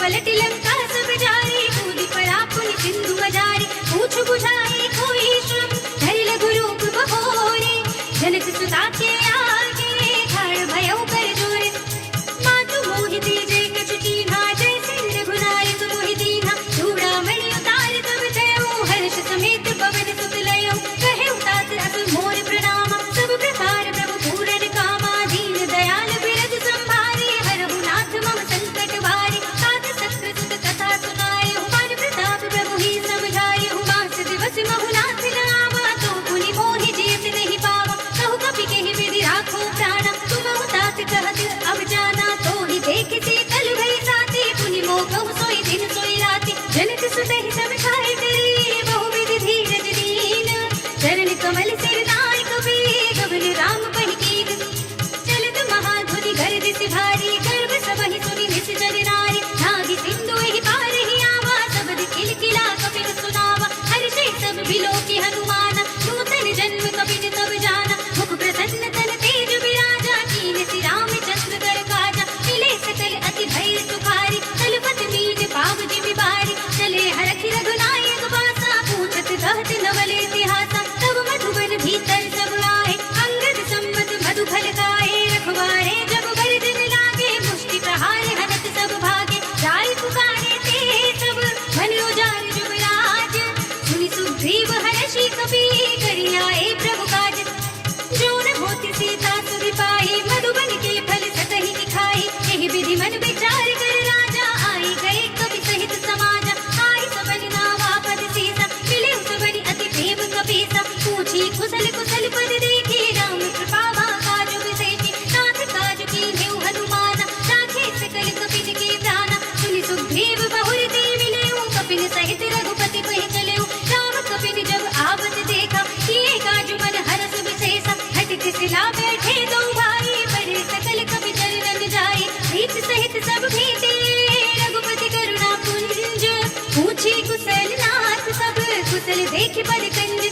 [SPEAKER 1] पलट लंका सब जारी, कूदी पड़ा पुनि सिंधु मजारी, पूछ बुझाई कोई श्रम, धरि लघु रूप बहोरे, जनक सुता के आगे खाड़ भयउ कर जोरे। मातु मोहि दीजे कछु कीन्हा, जैसे रघुनायक मोहि दीन्हा, चूड़ामणि उतार तब जयउ, हर्ष समेत पवन सुत लयउ, कहे तात अस मोर प्रणामा, सब प्रकार प्रभु पूरन कामा, दीन दयाल बिरद संभारे, हरहु नाथ मम संकट भारे, तात सत्र सुत कथा सुनाए, पार प्रताप प्रभु ही समझाए, मास दिवस महु नाथ नामा, तो पुनि मोहि जेत नहीं पावा, कहु कपि केहि विधि राखो प्राणा, तुम तात कहत अब जाना, तो ही देख से कल भई साथी, पुनि मोह कहु सोई दिन सोई राति, जनक सुतहि सब खाए करे, बहु विधि धीरज दीन, चरण कमल सिर नाय कबि, गगन राम पहि कीन, चलत महाधुनि गर्दिश भारी, गर्भ सबहि सुनि निश्चर नारी, नागी सिंधु एहि पार ही आवा, सबद किलकिला कपिल सुनावा, हर्षे सब बिलोकी हनुमाना, नूतन जन्म कपिल तब जाना, मुख प्रसन्न तन तेज विराजा, कीनसि रामचंद्र कर काजा, मिले सकल अति भय सुखारी, कलपत मीन पाव जिमि बारी, चले हरखि रघुनायक बासा, पूछत कहत नवल इतिहासा, तब मधुबन भीतर सब आए, अंगद सम्मत मधु फल खाए, रखवारे जब गर्दन लागे, मुष्टि प्रहार हनत सब भागे, जाय पुकारे ते सब मन उजाड़ जुबराज, सुनि सुग्रीव हर्षि कपि करि आए प्रभु काज, जो न होति सीता सुधि पाई, मधुबन के फल सकहि खाई, एहि विधि मन विचार कर राजा, आई गए कपि सहित समाजा, आई सबन नावा पद सीसा, मिले सबनि अति प्रेम कपीसा, पूछी कुशल कुशल पद देखी, राम कृपा काजु विशेषी, नाथ काजु कीन्हेउ हनुमाना, राखे सकल कपिन के प्राणा, सुनि सुग्रीव बहुर ते मिलयउ, कपिन सहित रघुपति पहि चलयउ, राम कपिन जब आवत देखा, किए काजु मन हरस विशेषा, हठ सिला बैठे दो भाई, पढ़े सकल कपि चरणन जाए, प्रीत सहित सब भेटे, रघुपति करुणा पुंज, पूछी कुशल नाथ सब, कुशल देख बड़ कंज,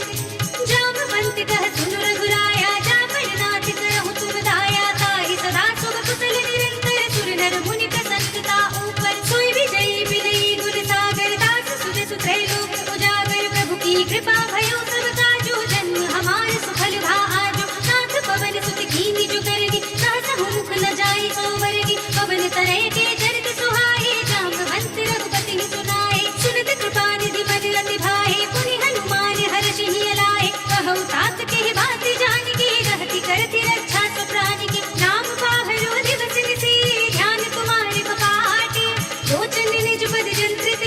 [SPEAKER 1] जामवंत कह सुन रघुराया, जामन नाथ करहु तुम दाया, ताहि सदा शुभ कुशल निरंतर, सुर नर मुनि प्रसन्नता ऊपर, सोई विजयी विनयी गुण सागर, दास सुत सुत्रैलोक उजागर, प्रभु की कृपा भयो सब काजो, जन्म हमार सुफल भा आजो, नाथ पवन सुत कीन्ही जो करनी, सहसहु मुख न जाई संवरनी, पवन तनय के चरित सुहाए, जामवंत रघुपति सुनाए, सुनत कृपा निधि मन अति भाए, पुनि हनुमान हर्षि लाए, कहु तात के बात जानकी, रहति करति रक्षा सु प्राण की, नाम पाहरो दिवस निसी, ध्यान तुम्हारे कपाटे, लोचन निज पद जंत्रित,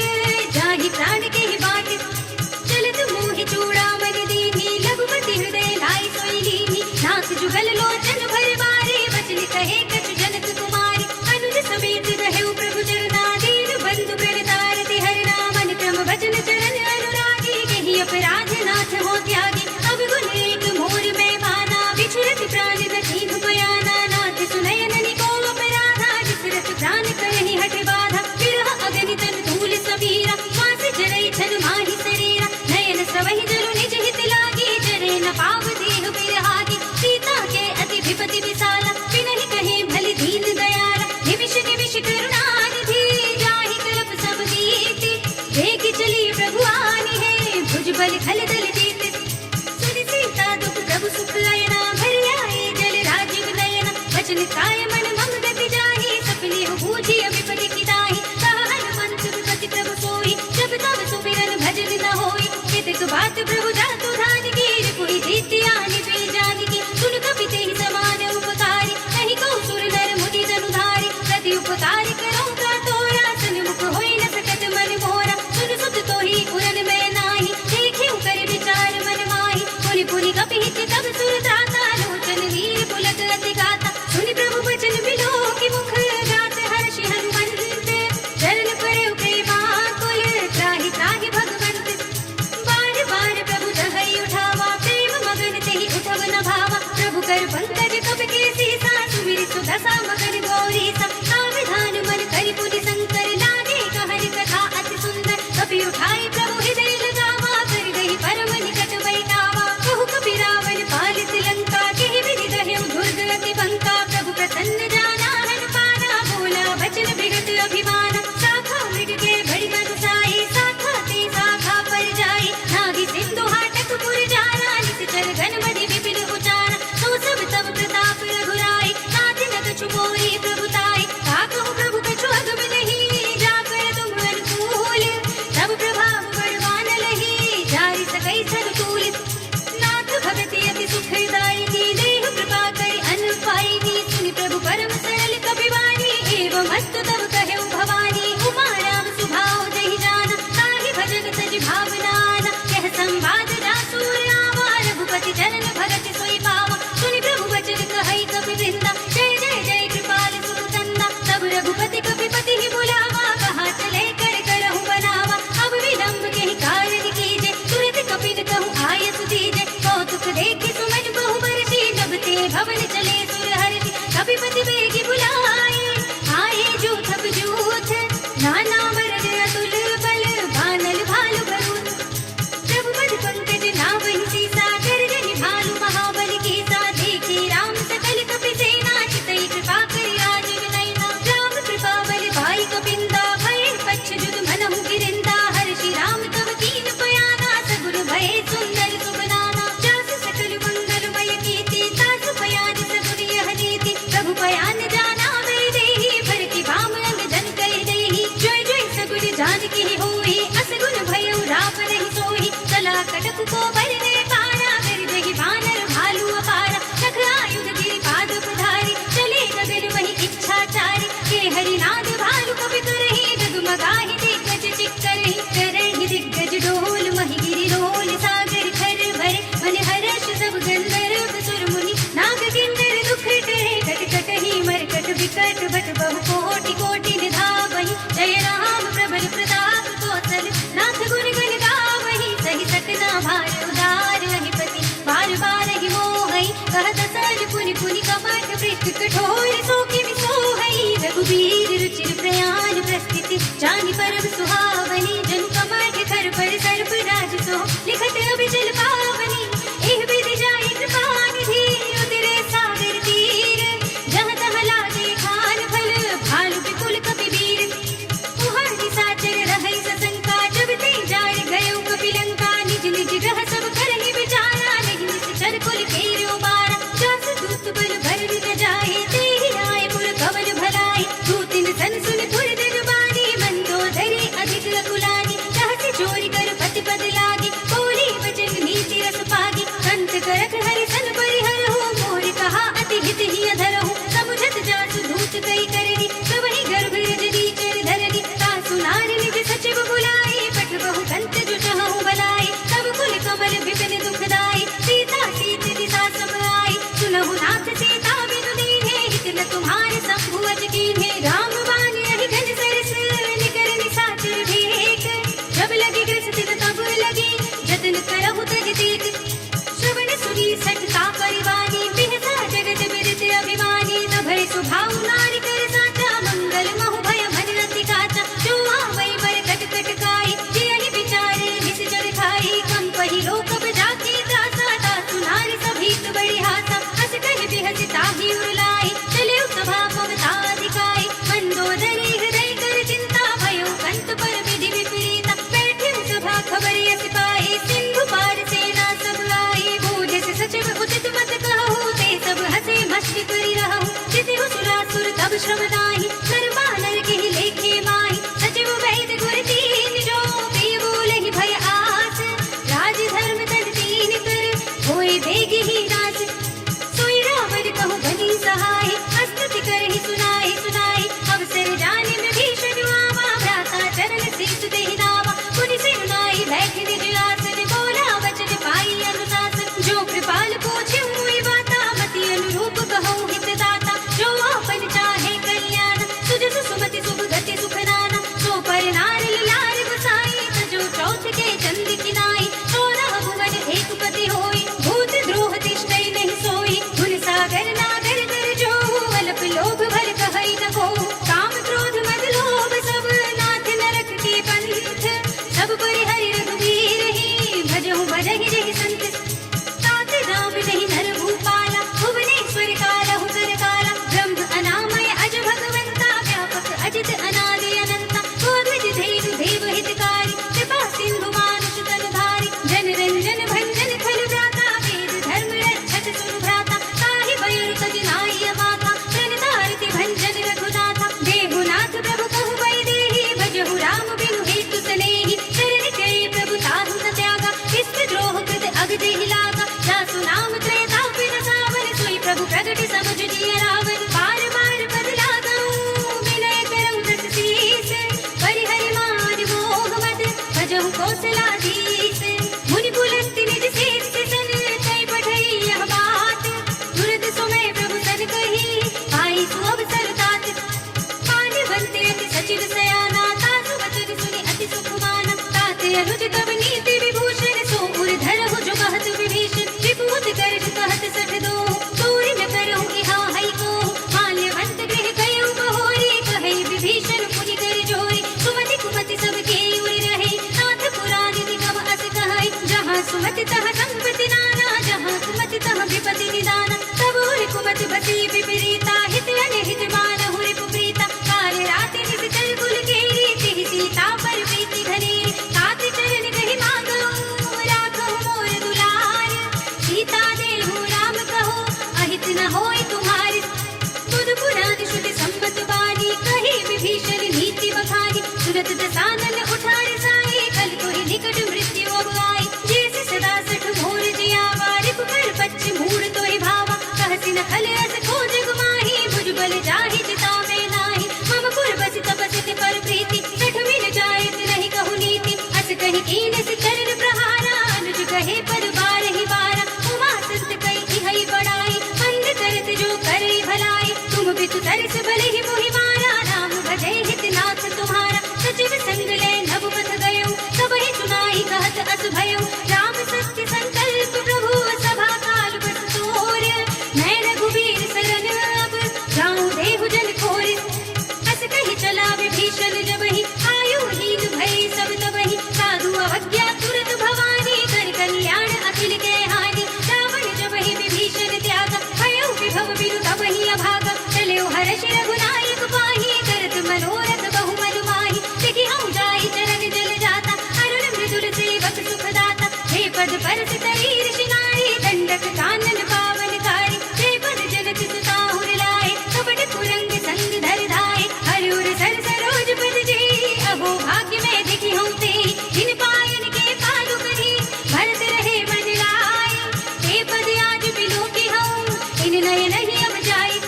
[SPEAKER 1] जाहि प्राण के बाटे, चलत मोहि चूड़ामणि दीन्ही, लघुपति हृदय लाई सोई लीन्ही, नाथ जुगल लोचन भर बारे, बचन कहे कछु जनक कुमारी, अनुज समेत रहेउ प्रभु चरना, दीन बंधु प्रणतारति हरना, मन क्रम वचन चरण अनुरागी, कहि अपराध नाथ हो त्यागी, अब गुण एक मोर मैं माना, बिछुरत प्राण न कीन्हु बयाना, नाथ सुनयन निको अपराधा, बिसरत प्राण करहि हठ बाधा, विरह अगनि तन धूल सबीरा, मास जरई छन माहि शरीरा, नयन स्रवहि जलु निज हित लागी, जरे न पाव देह बिरहागी, सीता के अति विपति विसाला, बिनहि कहे भली दीन दयाला, निमिष निमिष करुणा निधि, जाहि कल्प सब नीति, देख चली प्रभु आनी है, भुज बल खल दल जीत, सुनि सीता दुख प्रभु सुख लयना, भरि आए जल राजीव नयना, वचन काय मन मम गति जाहि, सफली हो बूझी विपति की दाहि, कहा हनुमंत विपति प्रभु सोई, जब तब सुमिरन भजन न होई, केतक बात प्रभु जातु धान की, कोई जीति आनि पे जान की, सुन कपि तेहि समान उपकारी, नहीं कहु सुर नर मुनि जनुधारी, प्रति उपकार करो का तोरा, सन्मुख होई न सकत मन मोरा, सुन सुत तोहि उरन मैं नाही, देखे कर विचार मन माही, पुनि पुनि कपि हित तब सुर त्राता, लोचन वीर पुलक अति गाता, सुनि प्रभु बचन बिलोकि मुख, गात हर्षि हनुमंत, चरण पड़ेउ प्रेमा कुल, त्राहि त्राहि भगवंत, बार बार प्रभु दहई उठावा, प्रेम मगन तेहि उठव न भावा, प्रभु कर पंकज कब के सीसा, सुमिर सुदशा मगन गौरी सा, सावधान मन करि पुनि शंकर, लागे कहन कथा अति सुंदर, कपि उठाई प्रभु हृदय लगावा, कर गई परम निकट बैठावा, कहु कपि रावण पालित लंका, केहि विधि दह्यउ दुर्ग अति बंका, प्रभु प्रसन्न जाना हन पाना, बोला बचन बिगत अभिमाना, शाखा कछु मोरी प्रभुताई, का कहूँ प्रभु कछु अगम नहीं, जाकर तुम अनुकूल तब प्रभाव बड़वान लही, जारी सकई सनुकूल। नाथ भगति अति सुखदायिनी, देह कृपा करि अन्न पाइनी, सुनि प्रभु परम सरल कपिवाणी, एवं अस्तु तब कहे भवानी। उमा राम सुभाव जहि जाना, ताहि भजन तज भावनाना, यह संवाद जासुर आवा, रघुपति चरण भगति सोई पावा। सुनि प्रभु वचन कहई कपि वृंदा, जय जय जय कृपाल सुरकंदा। तब रघुपति कपिपति ही बुलावा, कहा चले कर करहु बनावा। अब विलंब के कारण कीजे, तुरत कपिन कहूँ आयस दीजे। कौतुक देखि सुमन बहु बरसी, जब ते भवन चले सुर हर्षि। कपिपति बेगी बुलाए, आए जूथ अब जूथ, नाना मरद अतुल बल, बानल भालु भरूथ। प्रभु पद पंकज नावहि सीसा, गर्जनि भालु महाबल कीसा। देखे राम सकल कपि सेना, चितई कृपा करि राजीव नयना। राम कृपा बल पाई कपिंदा, भय पच्छ जुग मनहु गिरिंदा। हर्षि राम तब कीन पयाना, सगुन भय सुंदर सुबनाना। जास सकल मंगलमय कीर्ति, तासु पयान सगुन यह नीति। प्रभु पयान जाना वर देहि, भर की भाम अंग जन कहि देहि। जय जय सगुन जानकी होई, असगुन भयउ राम नहीं सोई। चला कटक को बरने पारा, गर्जहि बानर भालु अपारा। नख आयुध गिरि पाद पधारी, चले गगन वही इच्छाचारी। के हरिनाद भालु कपि करहि, डगमगाहि दिग्गज चिक्करहि। करहि दिग्गज डोल महि गिरि रोल, सागर खर भरे मन हर्ष सब गंधर्व सुर मुनि। नाग किन्नर दुख टरे, कट कटहि मरकट विकट बट बहु कोटि कोटि निधावहि। जय राम प्रबल प्रताप कौशल, नाथ गुण गण गावहि। सहि सकना भार उदार अधिपति, बार बार ही मोहई। कहत सज पुनि पुनि कपट पृष्ठ कठोर, सो किमि सोहई। रघुबीर रुचिर प्रयाण प्रस्थिति, जानि परम सुहावनी। जनु कमठ कर पर सर्प राज सो, लिखत अभिचल पावनी। एह विधि जाहि कृपा निधि, उतरे सागर तीर। जहाँ तहाँ लागे खान फल, भालु विपुल कपि वीर। उहाँ निशाचर रहै सशंका, जब ते जाय गयो कपि लंका। निज निज ग्रह सब करहि विचारा, नहीं निश्चर कुल केरो बारा। जास दूत बल भरन न जाहि, तेहि आए पुर कवन भलाई। दूतिन सन सुन धुर दिन बानी, मंदोदरी अधिक अकुलानी। रहस्य चोरी कर पति पद लागी, बोली वचन नीति रस पागी। कंत करत हरि सन परिहरहु, मोर कहा अति हित ही अधरहु। समुझत जासु दूत कई करनी, सबहि गर्भ रजनी चर धरनी। तासु नार निज सचिव बुलाई, पठबहु कंत जो चहु बलाई। तब कुल कमल विपिन दुखदाई, सीता सीत दिशा सब आई। सुनहु नाथ सीता बिनु दीन्हे, हित न तुम्हारे शंभु अज कीन्हे। राम बाण यहि घन सरस, निकर निशाचर भेक। जब लगी ग्रसित तब लगी, जतन करहु तज तेक। श्रवण सुनी सठता परिवानी, बिहसा जगत बिरत अभिमानी। न भय सुभाव नारी कर साचा, मंगल महु भय मन अति काचा। जो आवै बर कट कट काई, जियहि विचारे विष जड़ खाई। कंपहि लोक बजाके त्रासा, तासु नारी सभीत बड़ी हासा। हस कहि बिहस ताहि उरलाई, चले सभा ममता दिखाई। मंदोदरी हृदय कर चिंता, भयो कंत पर विधि विपरीता। बैठे सभा खबर यस पाई, सिंधु पार सेना सब आई। बूझे से सचिव उचित मत कहूँ, ते सब हंसे मस्ती करी रहूँ। जितिहु सुरासुर तब श्रम नाही, नर बानर केहि लेखे माही। सचिव वैद गुर तीन जो, प्रिय बोलहि भय आस। राज धर्म तज तीन कर, होय बेगी ही नाश। सोई रावण कहु बनी सहाय, स्तुति करहि सुनाहि सुनाहि। अवसर जाने में भीषण आवा, भ्राता चरण शीस देहि नावा। पुनि सिरुनाई बैठ निज आसन, बोला वचन पाई अनुशासन। जो कृपाल पूछे हुई बाता, मति अनुरूप कहूँ हित दाता। जो आपन चाहे कल्याण, कीन से चरण प्रहारा अनुज कहे पद बारहि बारा उमा संत कई इहै बड़ाई बंद करत जो करे भलाई तुम बितु तरस भले ही मोहि मारा राम भजे हित नाथ तुम्हारा सचिव संग ले नभ पथ गयो सब ही सुनाई कहत अस भयो राम सत्य संकल्प प्रभु सभा काल बस तोर मैं रघुवीर शरण अब जाऊं देहु जन खोर अस कहि चला विभीषण जबहि आयु हीन भय सब तबहि साधु अवज्ञा तुरत भवानी कर कल्याण अखिल के हानि रावण जबहि विभीषण त्यागा भयो विभव बिनु तबहि अभागा चलियो हर्षि रघुनायक पाहि करत मनोरथ बहु मनु माहि लिखि हम जाई चरण जल जाता अरुण मृदुल सेवक सुख दाता हे पद परस तरी ऋषि नारी दंडक कानन पावनकारी हे पद जनक सुताहुर लाए कपट कुरंग संग धर धाए हरिउर सर सरोज पद जे अहो भाग्य में दिखि हूँ ते जिन पायन के पादुक धी भरत रहे मन लाए हे पद आज बिलो की हूँ इन नयन ही अब जाए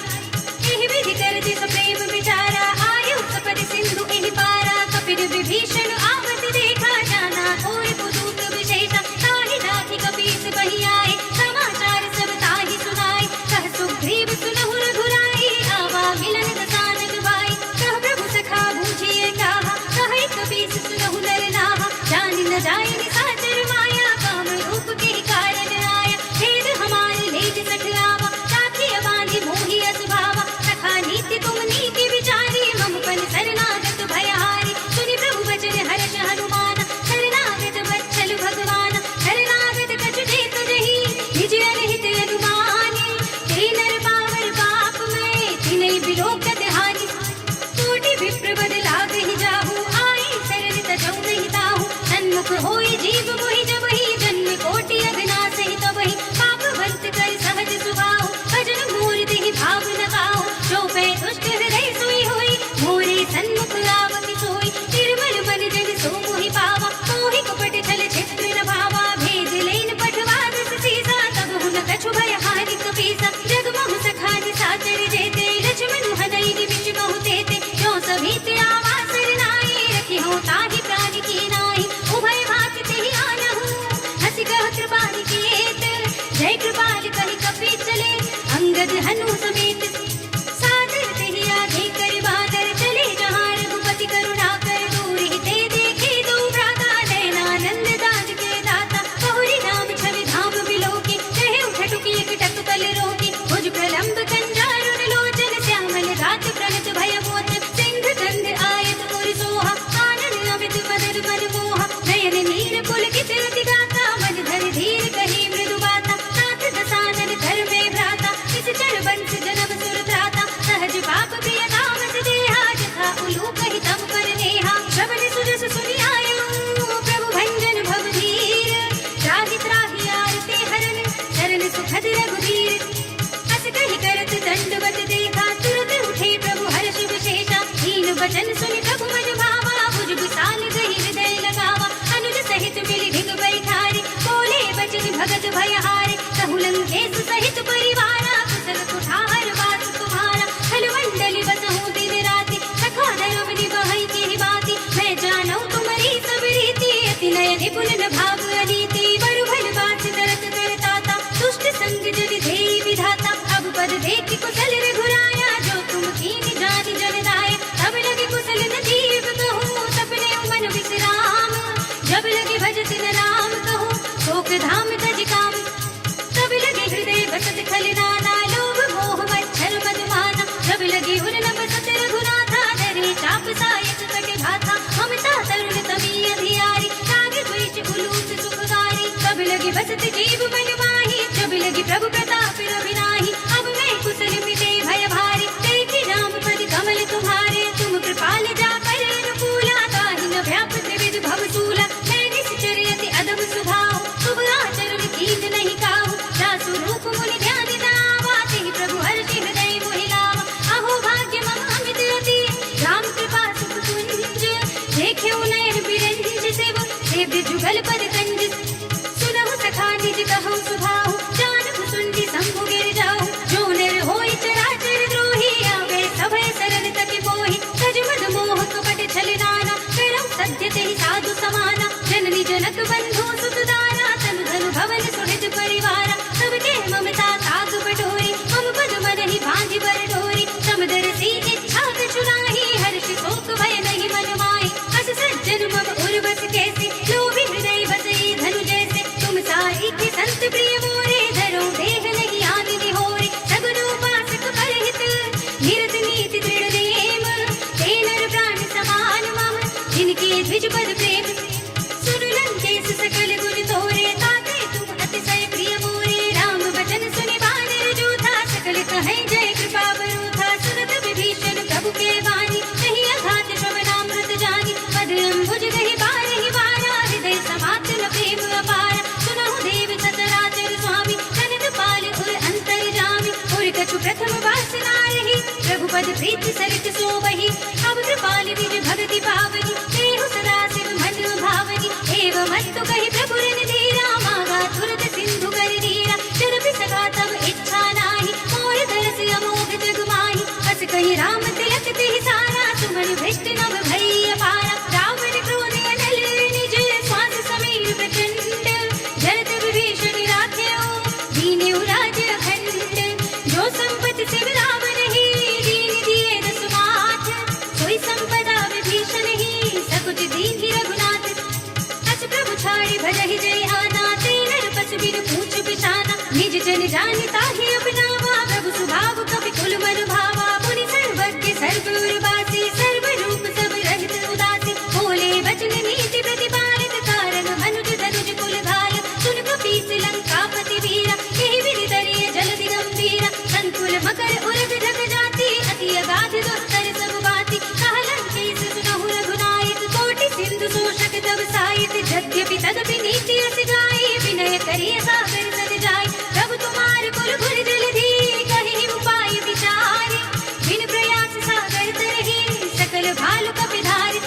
[SPEAKER 1] एहि विधि करति सप्रेम विचारा आयु सपद सिंधु एहि पारा कपिल विभीषण आवत देखा जाना घोर कुदूत विशेषा ताहि राखि कपीस बहि आए समाचार सब ताहि सुनाए कह सुग्रीव सुनहु रघुराई आवा मिलन दसानन भाई कह प्रभु सखा बूझिए कहा कहे कपीस सुनहु नर नाहा जान न जाए निशाचर माया काम रूप के कारण आया भेद हमारे लेज सठरावा साथी बांधि मोहि असभावा सखा नीति तुम नीति विचारी मम पन शरणागत भयहारी सुनि प्रभु वचन हर्ष हनुमान शरणागत वत्सल भगवान शरणागत कछु जेत जहि निज अनहित अनुमानी ते नर पावर पाप में तिनहि बिलोकत हानि कोटि विप्र बद लागहि जाहु आए शरण तजौ नहीं ताहु सन्मुख होई जीव मोहि जबहि जन्म कोटि अघनासहि तबहि पाप भक्त कर सहज सुभाव भजन मोर देहि भाव न गाओ जो पै दुष्ट हृदय सोई होई मोरे सन्मुख आवति सोई निर्मल मन जन सो मोहि पावा मोहि कपट छल छिद्र न भावा भेद लेन पठवा दस सीसा तब हुन कछु भय हानि कपीसा जग मोह सखा निशाचर जेते लक्ष्मण हदई निमिष बहु तेते जो सभीत आवास नाई रखी हो ताहि प्राण की नाई उभय भात तेहि आनहु हसि कह कृपाल किएत जय कृपाल कहि कपि चले अंगद हनु समेत सादर तेहि आगे कर बादर चले जहाँ रघुपति करुणा कर दूर हिते देखे दो भ्राता नयनानंद दान के दाता बहुरी नाम छवि धाम बिलोकी कहे उठटुकी एक टक कल रोकी भुज प्रलंब कंजारुण लोचन श्यामल घात प्रणत भय मोचन सिंध गंध आयत मुर सोहा आनन अमित मदन मन मोहा नयन नीर पुलकित रति गाता मन धर धीर कही मृदु बाता नाथ दसानन घर में भ्राता इस चढ़ बंस जन्म सुर त्राता सहज पाप प्रिय तामस देहा जथा उलूक हितम कर नेहा श्रवण सुजस सुनि आयो प्रभु भंजन भव धीर त्राहि त्राहि आरते हरन शरण सुखद रघुवीर अस कहि करत दंडवत देखा तुरत उठे प्रभु हर्ष विशेषा दीन वचन सुनि प्रभु मन भावा भुज विशाल गहि हृदय लगावा अनुज सहित मिलि धिग बैठारी बोले बचन भगत भयहारी कहु लंकेश सहित परिवारा कुशल कुठार वास तुम्हारा खलमंडल बसहु दिन राति सखा धर्म निभहि के बाती मैं जानौ तुम्हारी सब रीति अति नय निपुण न भाव अनीति बरु भल बात तरत करताता दुष्ट संग जन धेहि विधाता अब पद देखि कुशल रघुराया जो तुम कीनि जानि जन दाय तब लगे कुशल न जीव कहूँ सपने मन विश्राम जब लगे भजत न राम कहूँ शोक धाम तज काम तब लगे हृदय बसत खलनाना लोभ मोह मच्छर मधुमाना जब लगे उन बसत रघुनाथा धरे चाप सायक कटे भाथा ममता तरुण तमी अधियारी राग द्वेष उलूस सुखकारी तब लगे बसत जीव मन माही जब लगे प्रभु प्रताप रविनाही अब मैं कुशल मिटे भय भारी देखी राम पद कमल तुम्हारे तुम कृपाल जाकर अनुकूला ताहि न व्याप त्रिविध भव सूला मैं निश्चर अति अधम सुभाव शुभ आचरण कीन नहीं काहू दासु रूप मुनि ध्यान दावा तेहि प्रभु हर्षि हृदय मोहि लावा अहो भाग्य मम अमित अति राम कृपा सुख कुंज देख्यो नयन बिरंज सेव सेव्य जुगल पद कंज सुनहु सखा निज कहु सुभाहु जानहु सुंदि शंभु गिर जाहु जो नर होई चराचर द्रोही आवे सभय शरण तकि मोहि तज मद मोह कपट छल नाना करौ सत्य तेहि साधु समाना जननी द्विज पद प्रेम सुन लंकेश सकल गुण तोरे ताते तुम अतिशय प्रिय मोरे राम वचन सुनि बानर जोधा सकल कहे जय कृपा बरूथा सुनत विभीषण प्रभु के वाणी कही अघात श्रवणामृत जानी पद अम्बुज गहि बारहि बारा हृदय समात न प्रेम अपारा सुनहु देव सचराचर स्वामी जगत पाल उर अंतर जामी उर कछु प्रथम वासना रही प्रभु पद प्रीति सरित सोवहि अब कृपाल निज भगति पावनी देहु सदा शिव मन भावनी एवं मस्तु कहि प्रभु रण धीरा मागा तुरत सिंधु कर नीरा जरपि सका तब इच्छा नाही मोर दरस अमोघ जग माही हस कहि राम तिलक तिहि सारा सुमन भ्रष्ट नभ भई अपारा रावण क्रोध अनल निज श्वास समीर प्रचंड जरत विभीषण राख्यो दीन्यु राज अखंड जो संपत शिव रावण ही दीन दिए दस माथ सोई संपदा विभीषण ही सकुच दीन्हि रघुनाथ अस प्रभु छाड़ि भजहि जय आना ते नर पस बिनु पूछ बिसाना निज जन जानि ताहि अपनावा प्रभु सुभाव कपि कुल मन भावा मुनि सर्वज्ञ सर्वउर्वासी सर्व रूप सब रहित उदासी बोले वचन नीति प्रतिपालित कारण मनुज धनुज कुल घाल सुन कपीस लंकापति वीरा एहि विधि दरिय जलधि गंभीरा संकुल मकर उरग जग जाति अति अगाध दुस्तर सब बाति कह लंकेश सुनहु रघुनायक कोटि सिंधु शोषक तब साहित यद्यपि तदपि नीति अस गाई विनय करिय सागर सद जाय प्रभु तुम्हार कुल गुण जलधि कहि उपाय विचारे बिन प्रयास सागर तरहि सकल भालु कपिधारि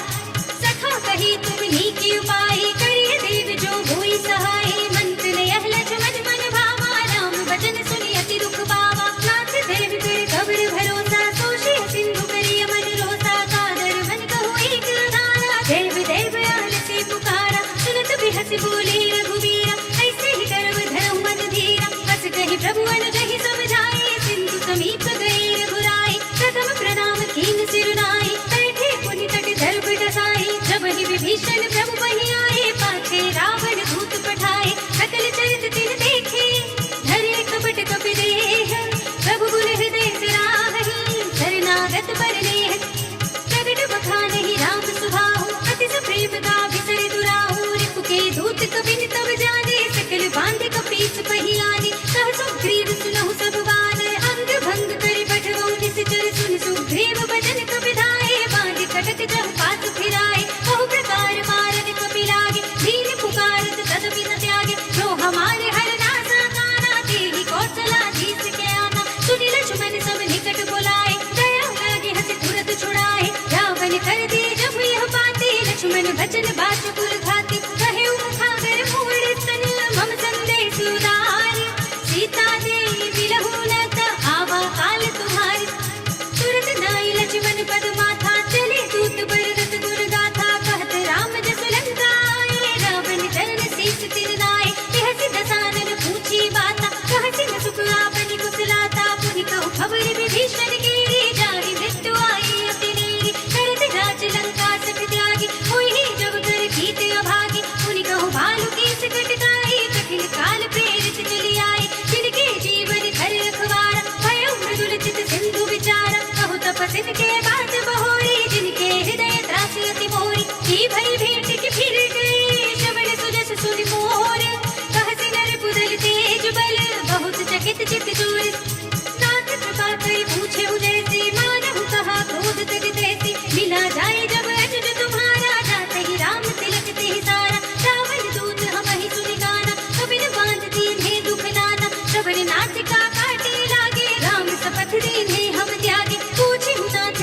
[SPEAKER 1] सखा कही तुम नीकी उपाय करिय देव जो भूई सहाय मंत्र नयह लक्ष्मण मन भावा राम वचन सुनि अति दुख पावा नाथ देव कर कबर भरोसा सोषे सिंधु करिय मन रोसा कादर मन कहो एक धारा देव देव आलसी पुकारा सुनत बिहस बोले रघुवीरा ऐसे ही गर्व धरहु मन धीरा हस कहि प्रभु अनुजहि समझाए सिंधु समीप गए रघुराई प्रथम प्रणाम कीन सिरुनाई बैठे पुनि तट दर्भ डसाई जब ही विभीषण प्रभु वहीं आए पाछे रावण दूत पठाए सकल चरित तिन देखे धरे कपट कपि देह प्रभु गुण हृदय सराहि शरणागत पर नेह प्रगट बखानहि राम सुभाहु अति प्रेम का विसर दुराहु रिपु के दूत कपिन तब जाने सकल बांधे कपीस पहियाने कह सुग्रीव सुनहु सब बानर अंग भंग करि पठवौ निश्चर सुन सुग्रीव बचन कपिधाए बांधे कटक जब पास फिराए बहु प्रकार मारन कपि लागे दीन पुकारत तदपि न त्यागे जो हमारे हर नासा काना तेहि कौशलाधीश के आना सुनि लक्ष्मण सब निकट बुलाए दया लागे हंस तुरत छुड़ाए रावण कर दिए जब यह बातें लक्ष्मण बचन बात कुल घाती कहे मुखागर मूड़ स्तन मम संदेश उदार सीता देवी बिलहु नत आवा काल तुम्हारी तुरत नाई लक्ष्मण पद माथा चले दूत बरदत गुण गाथा कहत राम जस लंका आए रावण चरण शीस तिर नाए यह दसानन पूछी बाता कहसी न सुख आपनि कुशलाता पुनि कहु खबर विभीषण केरी जाहि मृत्यु आई अति नेरी करत राज लंका सख त्यागी होई जब कर कीत अभागी पुनि कहु भालु कीस कटकाई कठिन काल प्रेरित चली आई जिनके जीवन घर रखवारा भयो मृदुल चित सिंधु विचारा कहु तपसिन के बात बहोरी जिनके हृदय त्रास अति मोरी की भई भेंट की फिर गए श्रवण सुजस सुनि मोर कहसी नर पुदल तेज बल बहुत चकित चित चोर नाथ कृपा करि पूछे जैसे मानहु कहा क्रोध तग तैसी मिला जाए जब अजब तुम्हारा जाते ही राम तिलक तेहि सारा रावण दूत हमहि सुनि गाना कबिन बांध दीन्हे दुख नाना श्रवण नासिका काटे लागे राम सपथ दीन्हे हम त्यागे पूछे नाथ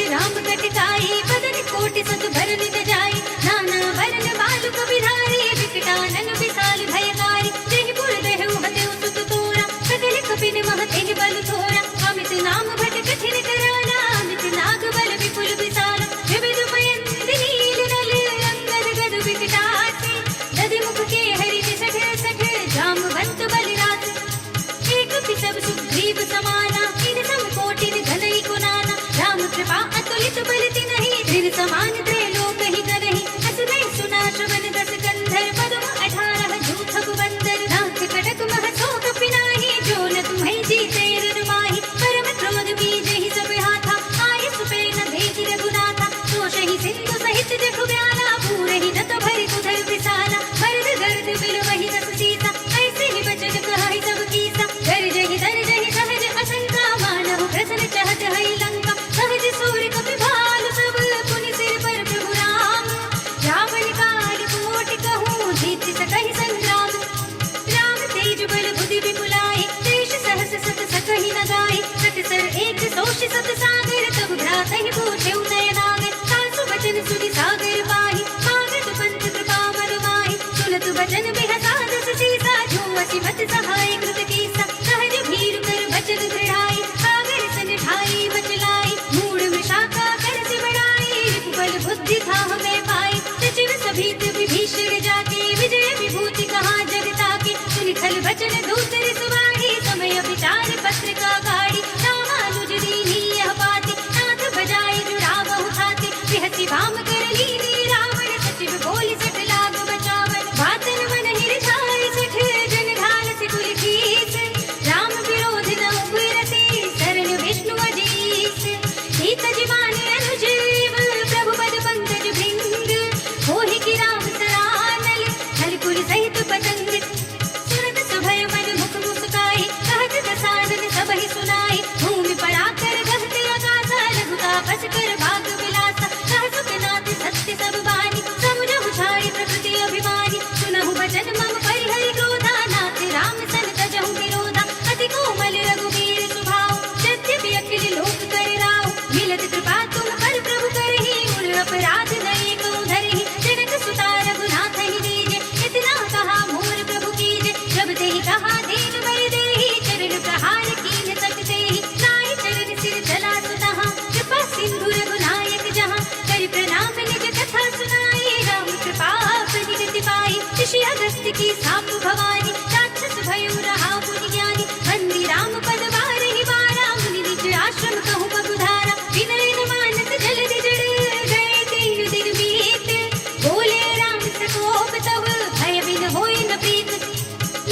[SPEAKER 1] कही पूछे नयनागर सासु बचन सुनि सागर पाहि मागत पंथ कृपा मन माहि सुनत बचन बिहसादस सीसा जो असी मत सहाय कृत कीसा सहज भीर कर बचन दृढ़ाई सागर सन ढाई बचलाई मूड विशाखा कर से बढ़ाई बल बुद्धि था हमें पाई सचिव सभीत विभीषण जाके विजय विभूति कहाँ जगता के सुनि खल बचन दूसर सुवाड़ी समय विचार पत्र का गाड़ी रामानुज दीनी यह बाती नाथ बजाए जुड़ावहु खाती बिहसी भाम कर लीनी रावण सचिव बोली सठ लाग बचावन बातन मन हिरछाई सठ जन ढाल से कुल खीस राम विरोध न उबरती शरण विष्णु अजीस सीत जिमाने अनुजीव प्रभु पद पंकज भृंग मोहि की राम सरानल हल कुल सहित पतंग सुरत सभय मन मुख मुस्काई कहत दसानन सबहि सुनाई भूमि पराकर गहते आकाशा लघुता बस कर भाग विलासा कह सुखनाथ सत्य सब बानी समुझहु छाड़ी प्रकृति अभिमानी सुनहु बचन मम परिहरि क्रोधा नाथ राम सन तजहु विरोधा अति कोमल रघुवीर सुभाव यद्यपि अखिल लोक कर राव मिलत कृपा तुम पर प्रभु करहि उर अपराध नये को धरहि जनक सुता रघुनाथ ही दीजे इतना कहा मोर प्रभु कीजे जब तेहि कहा दीन बर देहि चरण प्रहार कीन सकते ही नाहि चरण सिर चला सुतहा कृपा सिंधु रघुनायक जहाँ कर प्रणाम निज कथा सुनाई राम कृपा प्रगति पाई ऋषि अगस्त्य की साप भवानी राक्षस भयो रहा पुनि ज्ञानी वंदी राम पद बारहि बारा मुनि निज आश्रम कहु बगुधारा विनय न मानस जलधि जड़ गए तीन दिन बीत बोले राम सकोप तब भय बिन होई न प्रीत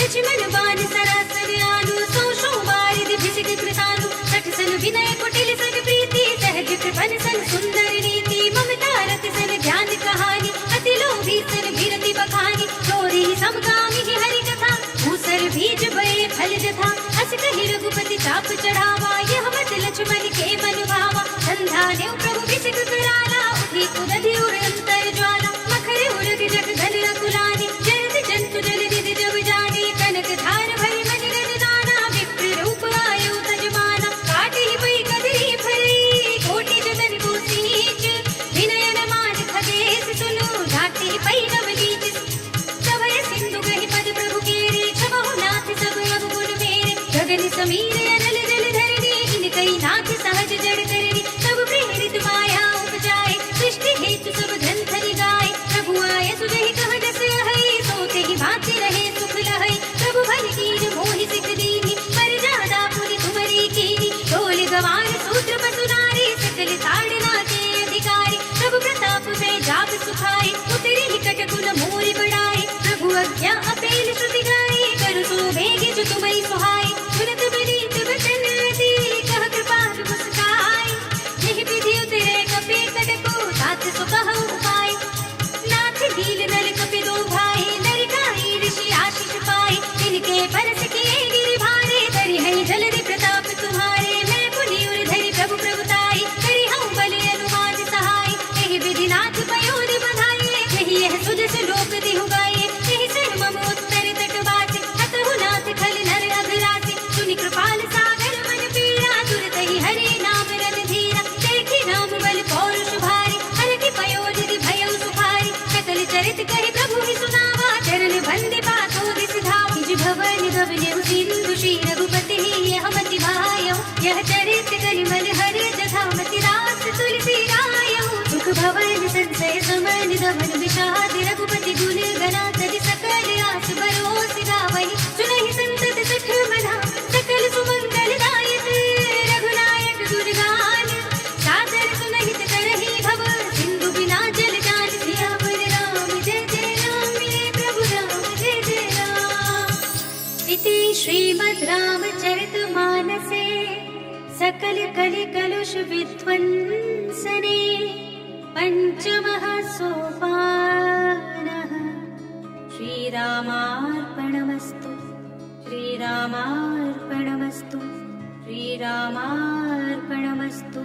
[SPEAKER 1] लक्ष्मण बाण सरासर आलू सौ सौ बारिद भिषिक कृतालु सठ सन विनय कुटिल सन प्रीति सहज कृपन सन सुंदर नीति ममता रत सन ध्यान कहानी अति लोभी सन भीरति बखानी चोरी समकामी हरि कथा भूसर बीज बये फल जथा अस कहि रघुपति चाप चढ़ावा यह मत लक्ष्मण के मन भावा संधा देव प्रभु भिषिक कराला उठी कुदधि उर अंतर ज्वाला मखर उरग जग घन अकुलानी जरत जंतु जल निधि जब जानी कनक धार भरी मन रन दाना विप्र रूप आयु तजमाना काटे ही पई कदरी फरई कोटि जगन को सींच विनय न मान खगेश सुनु घाटी पई नवनीच सभय सिंधु गहि पद प्रभु केरे छबहु नाथ सब अवगुण मेरे गगन समीर अनल जल धरणी इनकई नाथ सहज जड़ करणी सब प्रेरित माया उपजाए सृष्टि हेतु सब ग्रंथ निगाए प्रभु आय सुजहि कह जस हई सोते ही भांति रहे सुख लहई प्रभु भल कीन मोहि सिख दीनी पर जादा पुनि तुमरी कीनी ढोल गवार सूत्र पसुनारी सकल ताड़ना के अधिकारी प्रभु प्रताप में जाप सुखाए उतरी ही कट गुण मोरि बढ़ाए प्रभु अज्ञा अपेल श्रुति गाए करु सो भेगे जो तुम्हरी सुहाए सुनत बनीत वचन अति कह कृपाल मुस्काए यही विधि उतरे कपे कटको तात सो कहु उपाय नाथ नील नल कपि दो भाई नरकाई ऋषि आशीष पाए इनके परस किए गिर भारे धरि है जलधि प्रताप तुम्हारे मैं पुनि उर धरि प्रभु प्रभुताई करि हूँ बलि अनुमान सहाय यही विधि नाथ पयोधि बधाई यही यह सुजस लोक दिहु गाये यही सर मम उत्तर तट बासी हतहु नाथ खल नर अघरासी सुनि कृपाल सागर मन पीरा तुरत ही हरि नाम रन धीरा देखी राम बल पौरुष भारी हर की पयोधि भयउ सुखारी सकल चरित कहि प्रभु ही सुनावा चरण बंदी पातो दिस धावा निज भवन गवनेउ सिंधु श्री रघुपति यह मति भायउ यह चरित करिमल हर जथा मति रास तुलसी रायउ सुख भवन संसय समन दमन विषाद रघुपति गुण गना तदि सकल आस बरोस गावहि सुनहि संतत सठ मना सकल सुमंगल दायक रघुनायक गुण गान सादर सुनहित करहि भव सिंधु बिना जल जान सियावर राम जय जय राम मिले प्रभु राम जय जय राम इति श्रीमद् रामचरितमानसे सकल कलि कलुष विध्वंसने पंचमः सोपानः श्रीरामार्पणमस्तु श्रीरामार्पणमस्तु श्रीरामार्पणमस्तु।